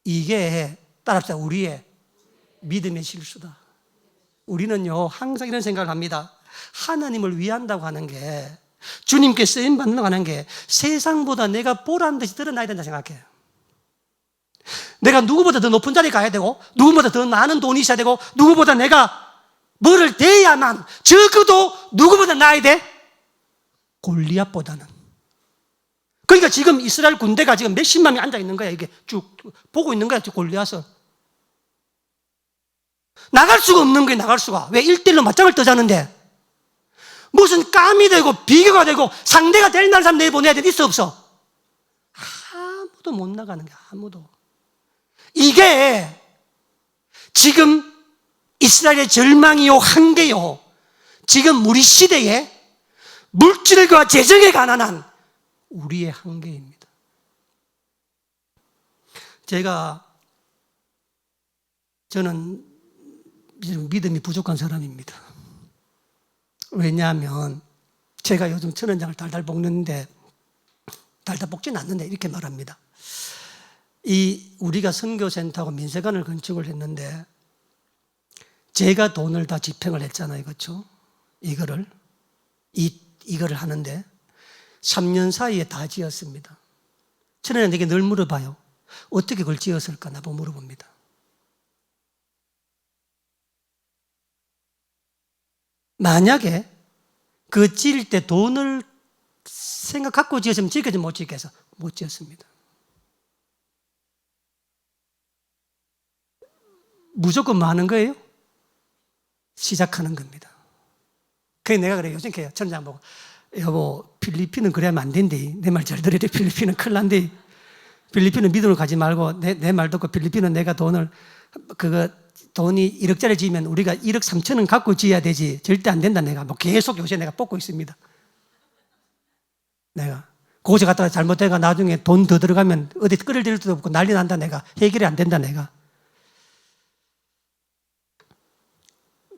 이게 따라합시다. 우리의 믿음의 실수다. 우리는요 항상 이런 생각을 합니다. 하나님을 위한다고 하는 게, 주님께 쓰임 받는다고 하는 게 세상보다 내가 보라는 듯이 드러나야 된다 생각해요. 내가 누구보다 더 높은 자리에 가야 되고, 누구보다 더 많은 돈이 있어야 되고, 누구보다 내가 뭐를 대야만, 적어도 누구보다 나야 돼? 골리앗보다는. 그러니까 지금 이스라엘 군대가 지금 몇십만이 앉아 있는 거야. 이게 쭉 보고 있는 거야, 골리앗을. 나갈 수가 없는 거야, 나갈 수가. 왜? 1대1로 맞짱을 뜨자는데. 무슨 깜이 되고 비교가 되고 상대가 될 만한 사람 내보내야 돼? 있어 없어? 아무도 못 나가는 거야, 아무도. 이게 지금 이스라엘의 절망이요, 한계요, 지금 우리 시대에 물질과 재정에 가난한 우리의 한계입니다. 저는 믿음이 부족한 사람입니다. 왜냐하면 제가 요즘 천원장을 달달 볶는데, 달달 볶지는 않는데 이렇게 말합니다. 우리가 선교센터하고 민세관을 건축을 했는데 제가 돈을 다 집행을 했잖아요, 그렇죠? 이거를 하는데 3년 사이에 다 지었습니다. 천원장에게 늘 물어봐요. 어떻게 그걸 지었을까? 나보고 물어봅니다. 만약에 그 지을 때 돈을 생각 갖고 지었으면 지켰지 못 지켜서 못 지었습니다. 무조건 뭐 하는 거예요? 시작하는 겁니다. 그게 내가 그래요. 요즘 그래요. 천장 보고 여보 필리핀은 그래야면 안 된대. 내 말 잘 들어야 돼. 필리핀은 큰일 난대. 필리핀은 믿음으로 가지 말고 내 말 듣고 필리핀은 내가 돈이 1억짜리 지으면 우리가 1억 3천은 갖고 지어야 되지. 절대 안 된다. 내가 뭐 계속 요새 내가 뽑고 있습니다. 내가 고시 갔다가 잘못해가 나중에 돈 더 들어가면 어디 끌을 댈 수도 없고 난리 난다. 내가 해결이 안 된다. 내가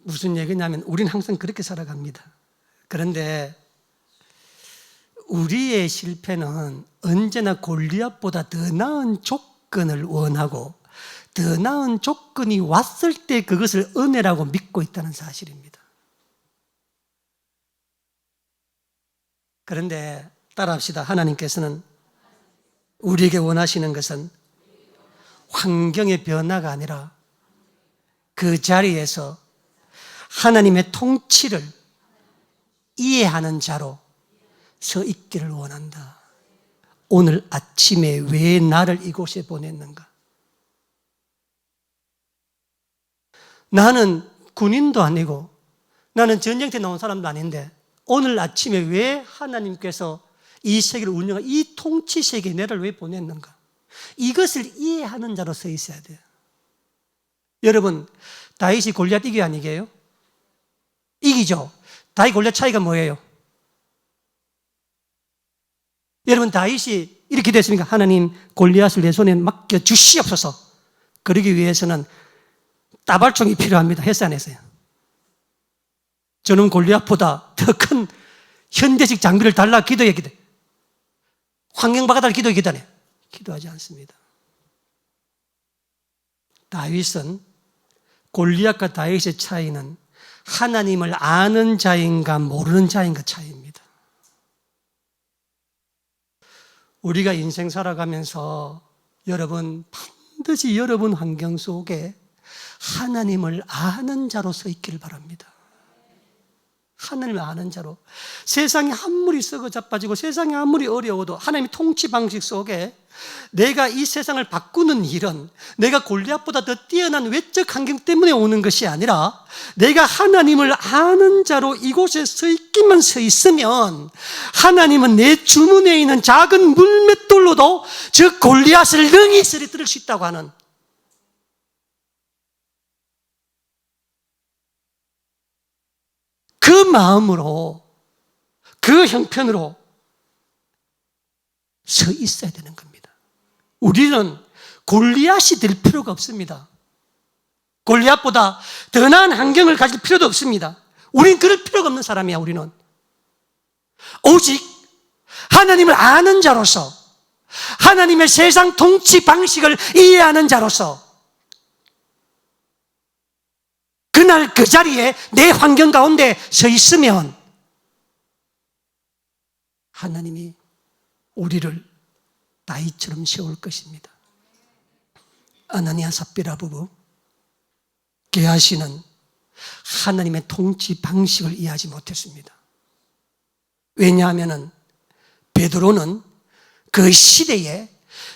무슨 얘기냐면 우리는 항상 그렇게 살아갑니다. 그런데 우리의 실패는 언제나 골리앗보다 더 나은 조건을 원하고 더 나은 조건이 왔을 때 그것을 은혜라고 믿고 있다는 사실입니다. 그런데 따라합시다. 하나님께서는 우리에게 원하시는 것은 환경의 변화가 아니라 그 자리에서 하나님의 통치를 이해하는 자로 서 있기를 원한다. 오늘 아침에 왜 나를 이곳에 보냈는가? 나는 군인도 아니고 나는 전쟁터에 나온 사람도 아닌데 오늘 아침에 왜 하나님께서 이 세계를 운영한 이 통치 세계에 나를 왜 보냈는가? 이것을 이해하는 자로 서 있어야 돼요. 여러분, 다윗이 골리앗 이겨 안 이겨요? 이기죠. 다윗 골리앗 차이가 뭐예요? 여러분, 다윗이 이렇게 됐습니까? 하나님 골리앗을 내 손에 맡겨 주시옵소서. 그러기 위해서는 따발총이 필요합니다. 했어요, 안 했어요? 저는 골리앗보다 더 큰 현대식 장비를 달라 기도해. 환경 바꿔달라 기도해. 기도하지 않습니다. 다윗은 골리앗과 다윗의 차이는 하나님을 아는 자인가 모르는 자인가 차이입니다. 우리가 인생 살아가면서 여러분 반드시 여러분 환경 속에 하나님을 아는 자로 서 있기를 바랍니다. 하나님을 아는 자로. 세상이 아무리 썩어 자빠지고 세상이 아무리 어려워도 하나님의 통치 방식 속에 내가 이 세상을 바꾸는 일은 내가 골리앗보다 더 뛰어난 외적 환경 때문에 오는 것이 아니라 내가 하나님을 아는 자로 이곳에 서 있기만 서 있으면 하나님은 내 주문에 있는 작은 물맷돌로도 저 골리앗을 능히 쓰러뜨릴 수 있다고 하는, 그 마음으로 그 형편으로 서 있어야 되는 겁니다. 우리는 골리앗이 될 필요가 없습니다. 골리앗보다 더 나은 환경을 가질 필요도 없습니다. 우리는 그럴 필요가 없는 사람이야. 우리는 오직 하나님을 아는 자로서 하나님의 세상 통치 방식을 이해하는 자로서 그날 그 자리에 내 환경 가운데 서 있으면 하나님이 우리를 다윗처럼 세울 것입니다. 아나니아 삽비라 부부, 게하시는 하나님의 통치 방식을 이해하지 못했습니다. 왜냐하면 베드로는 그 시대에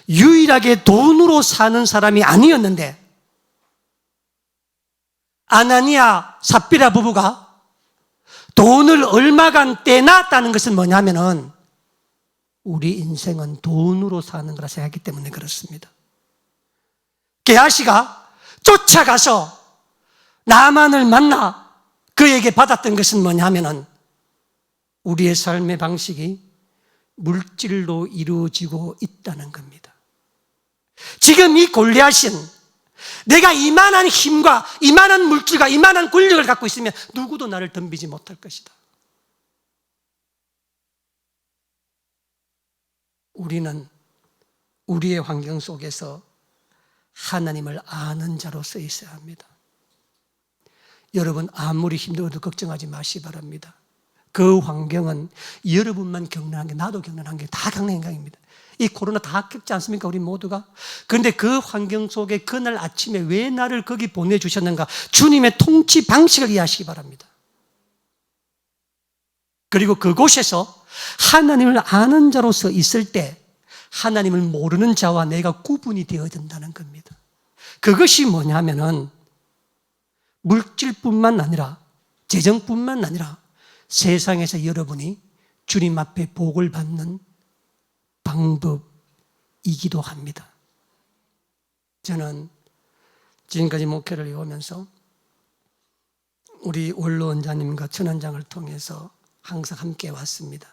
유일하게 돈으로 사는 사람이 아니었는데 아나니아 삽비라 부부가 돈을 얼마간 떼놨다는 것은 뭐냐면은 우리 인생은 돈으로 사는 거라 생각했기 때문에 그렇습니다. 게하시가 쫓아가서 나만을 만나 그에게 받았던 것은 뭐냐면은 우리의 삶의 방식이 물질로 이루어지고 있다는 겁니다. 지금 이 골리앗은 내가 이만한 힘과 이만한 물질과 이만한 권력을 갖고 있으면 누구도 나를 덤비지 못할 것이다. 우리는 우리의 환경 속에서 하나님을 아는 자로 서 있어야 합니다. 여러분 아무리 힘들어도 걱정하지 마시기 바랍니다. 그 환경은 여러분만 겪는 환경, 나도 겪는 환경, 다 겪는 환경입니다. 이 코로나 다 겪지 않습니까? 우리 모두가. 그런데 그 환경 속에 그날 아침에 왜 나를 거기 보내주셨는가? 주님의 통치 방식을 이해하시기 바랍니다. 그리고 그곳에서 하나님을 아는 자로서 있을 때 하나님을 모르는 자와 내가 구분이 되어진다는 겁니다. 그것이 뭐냐면은 물질뿐만 아니라 재정뿐만 아니라 세상에서 여러분이 주님 앞에 복을 받는 방법이기도 합니다. 저는 지금까지 목회를 해오면서 우리 원로 원장님과 천원장을 통해서 항상 함께 왔습니다.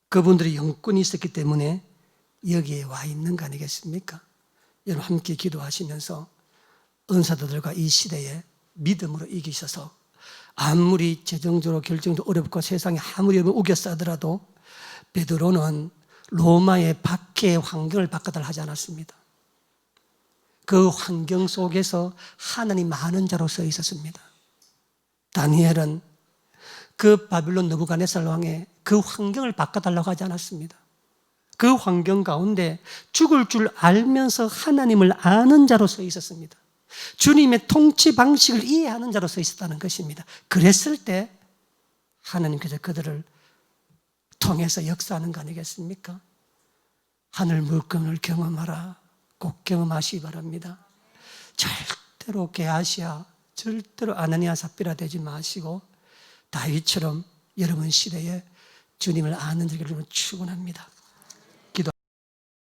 그분들이 영권이 있었기 때문에 여기에 와 있는 거 아니겠습니까? 여러분 함께 기도하시면서 은사도들과 이 시대에 믿음으로 이기셔서 아무리 재정적으로 결정도 어렵고 세상에 아무리 우겨싸 하더라도 베드로는 로마의 박해의 환경을 바꿔달라 하지 않았습니다. 그 환경 속에서 하나님 아는 자로 서 있었습니다. 다니엘은 그 바빌론 느부갓네살 왕의 그 환경을 바꿔달라고 하지 않았습니다. 그 환경 가운데 죽을 줄 알면서 하나님을 아는 자로 서 있었습니다. 주님의 통치 방식을 이해하는 자로 서 있었다는 것입니다. 그랬을 때 하나님께서 그들을 통해서 역사하는 거 아니겠습니까? 하늘 물건을 경험하라. 꼭 경험하시기 바랍니다. 절대로 게하시아, 절대로 아나니아 삽비라 되지 마시고 다윗처럼 여러분 시대에 주님을 아는 자를 축원합니다.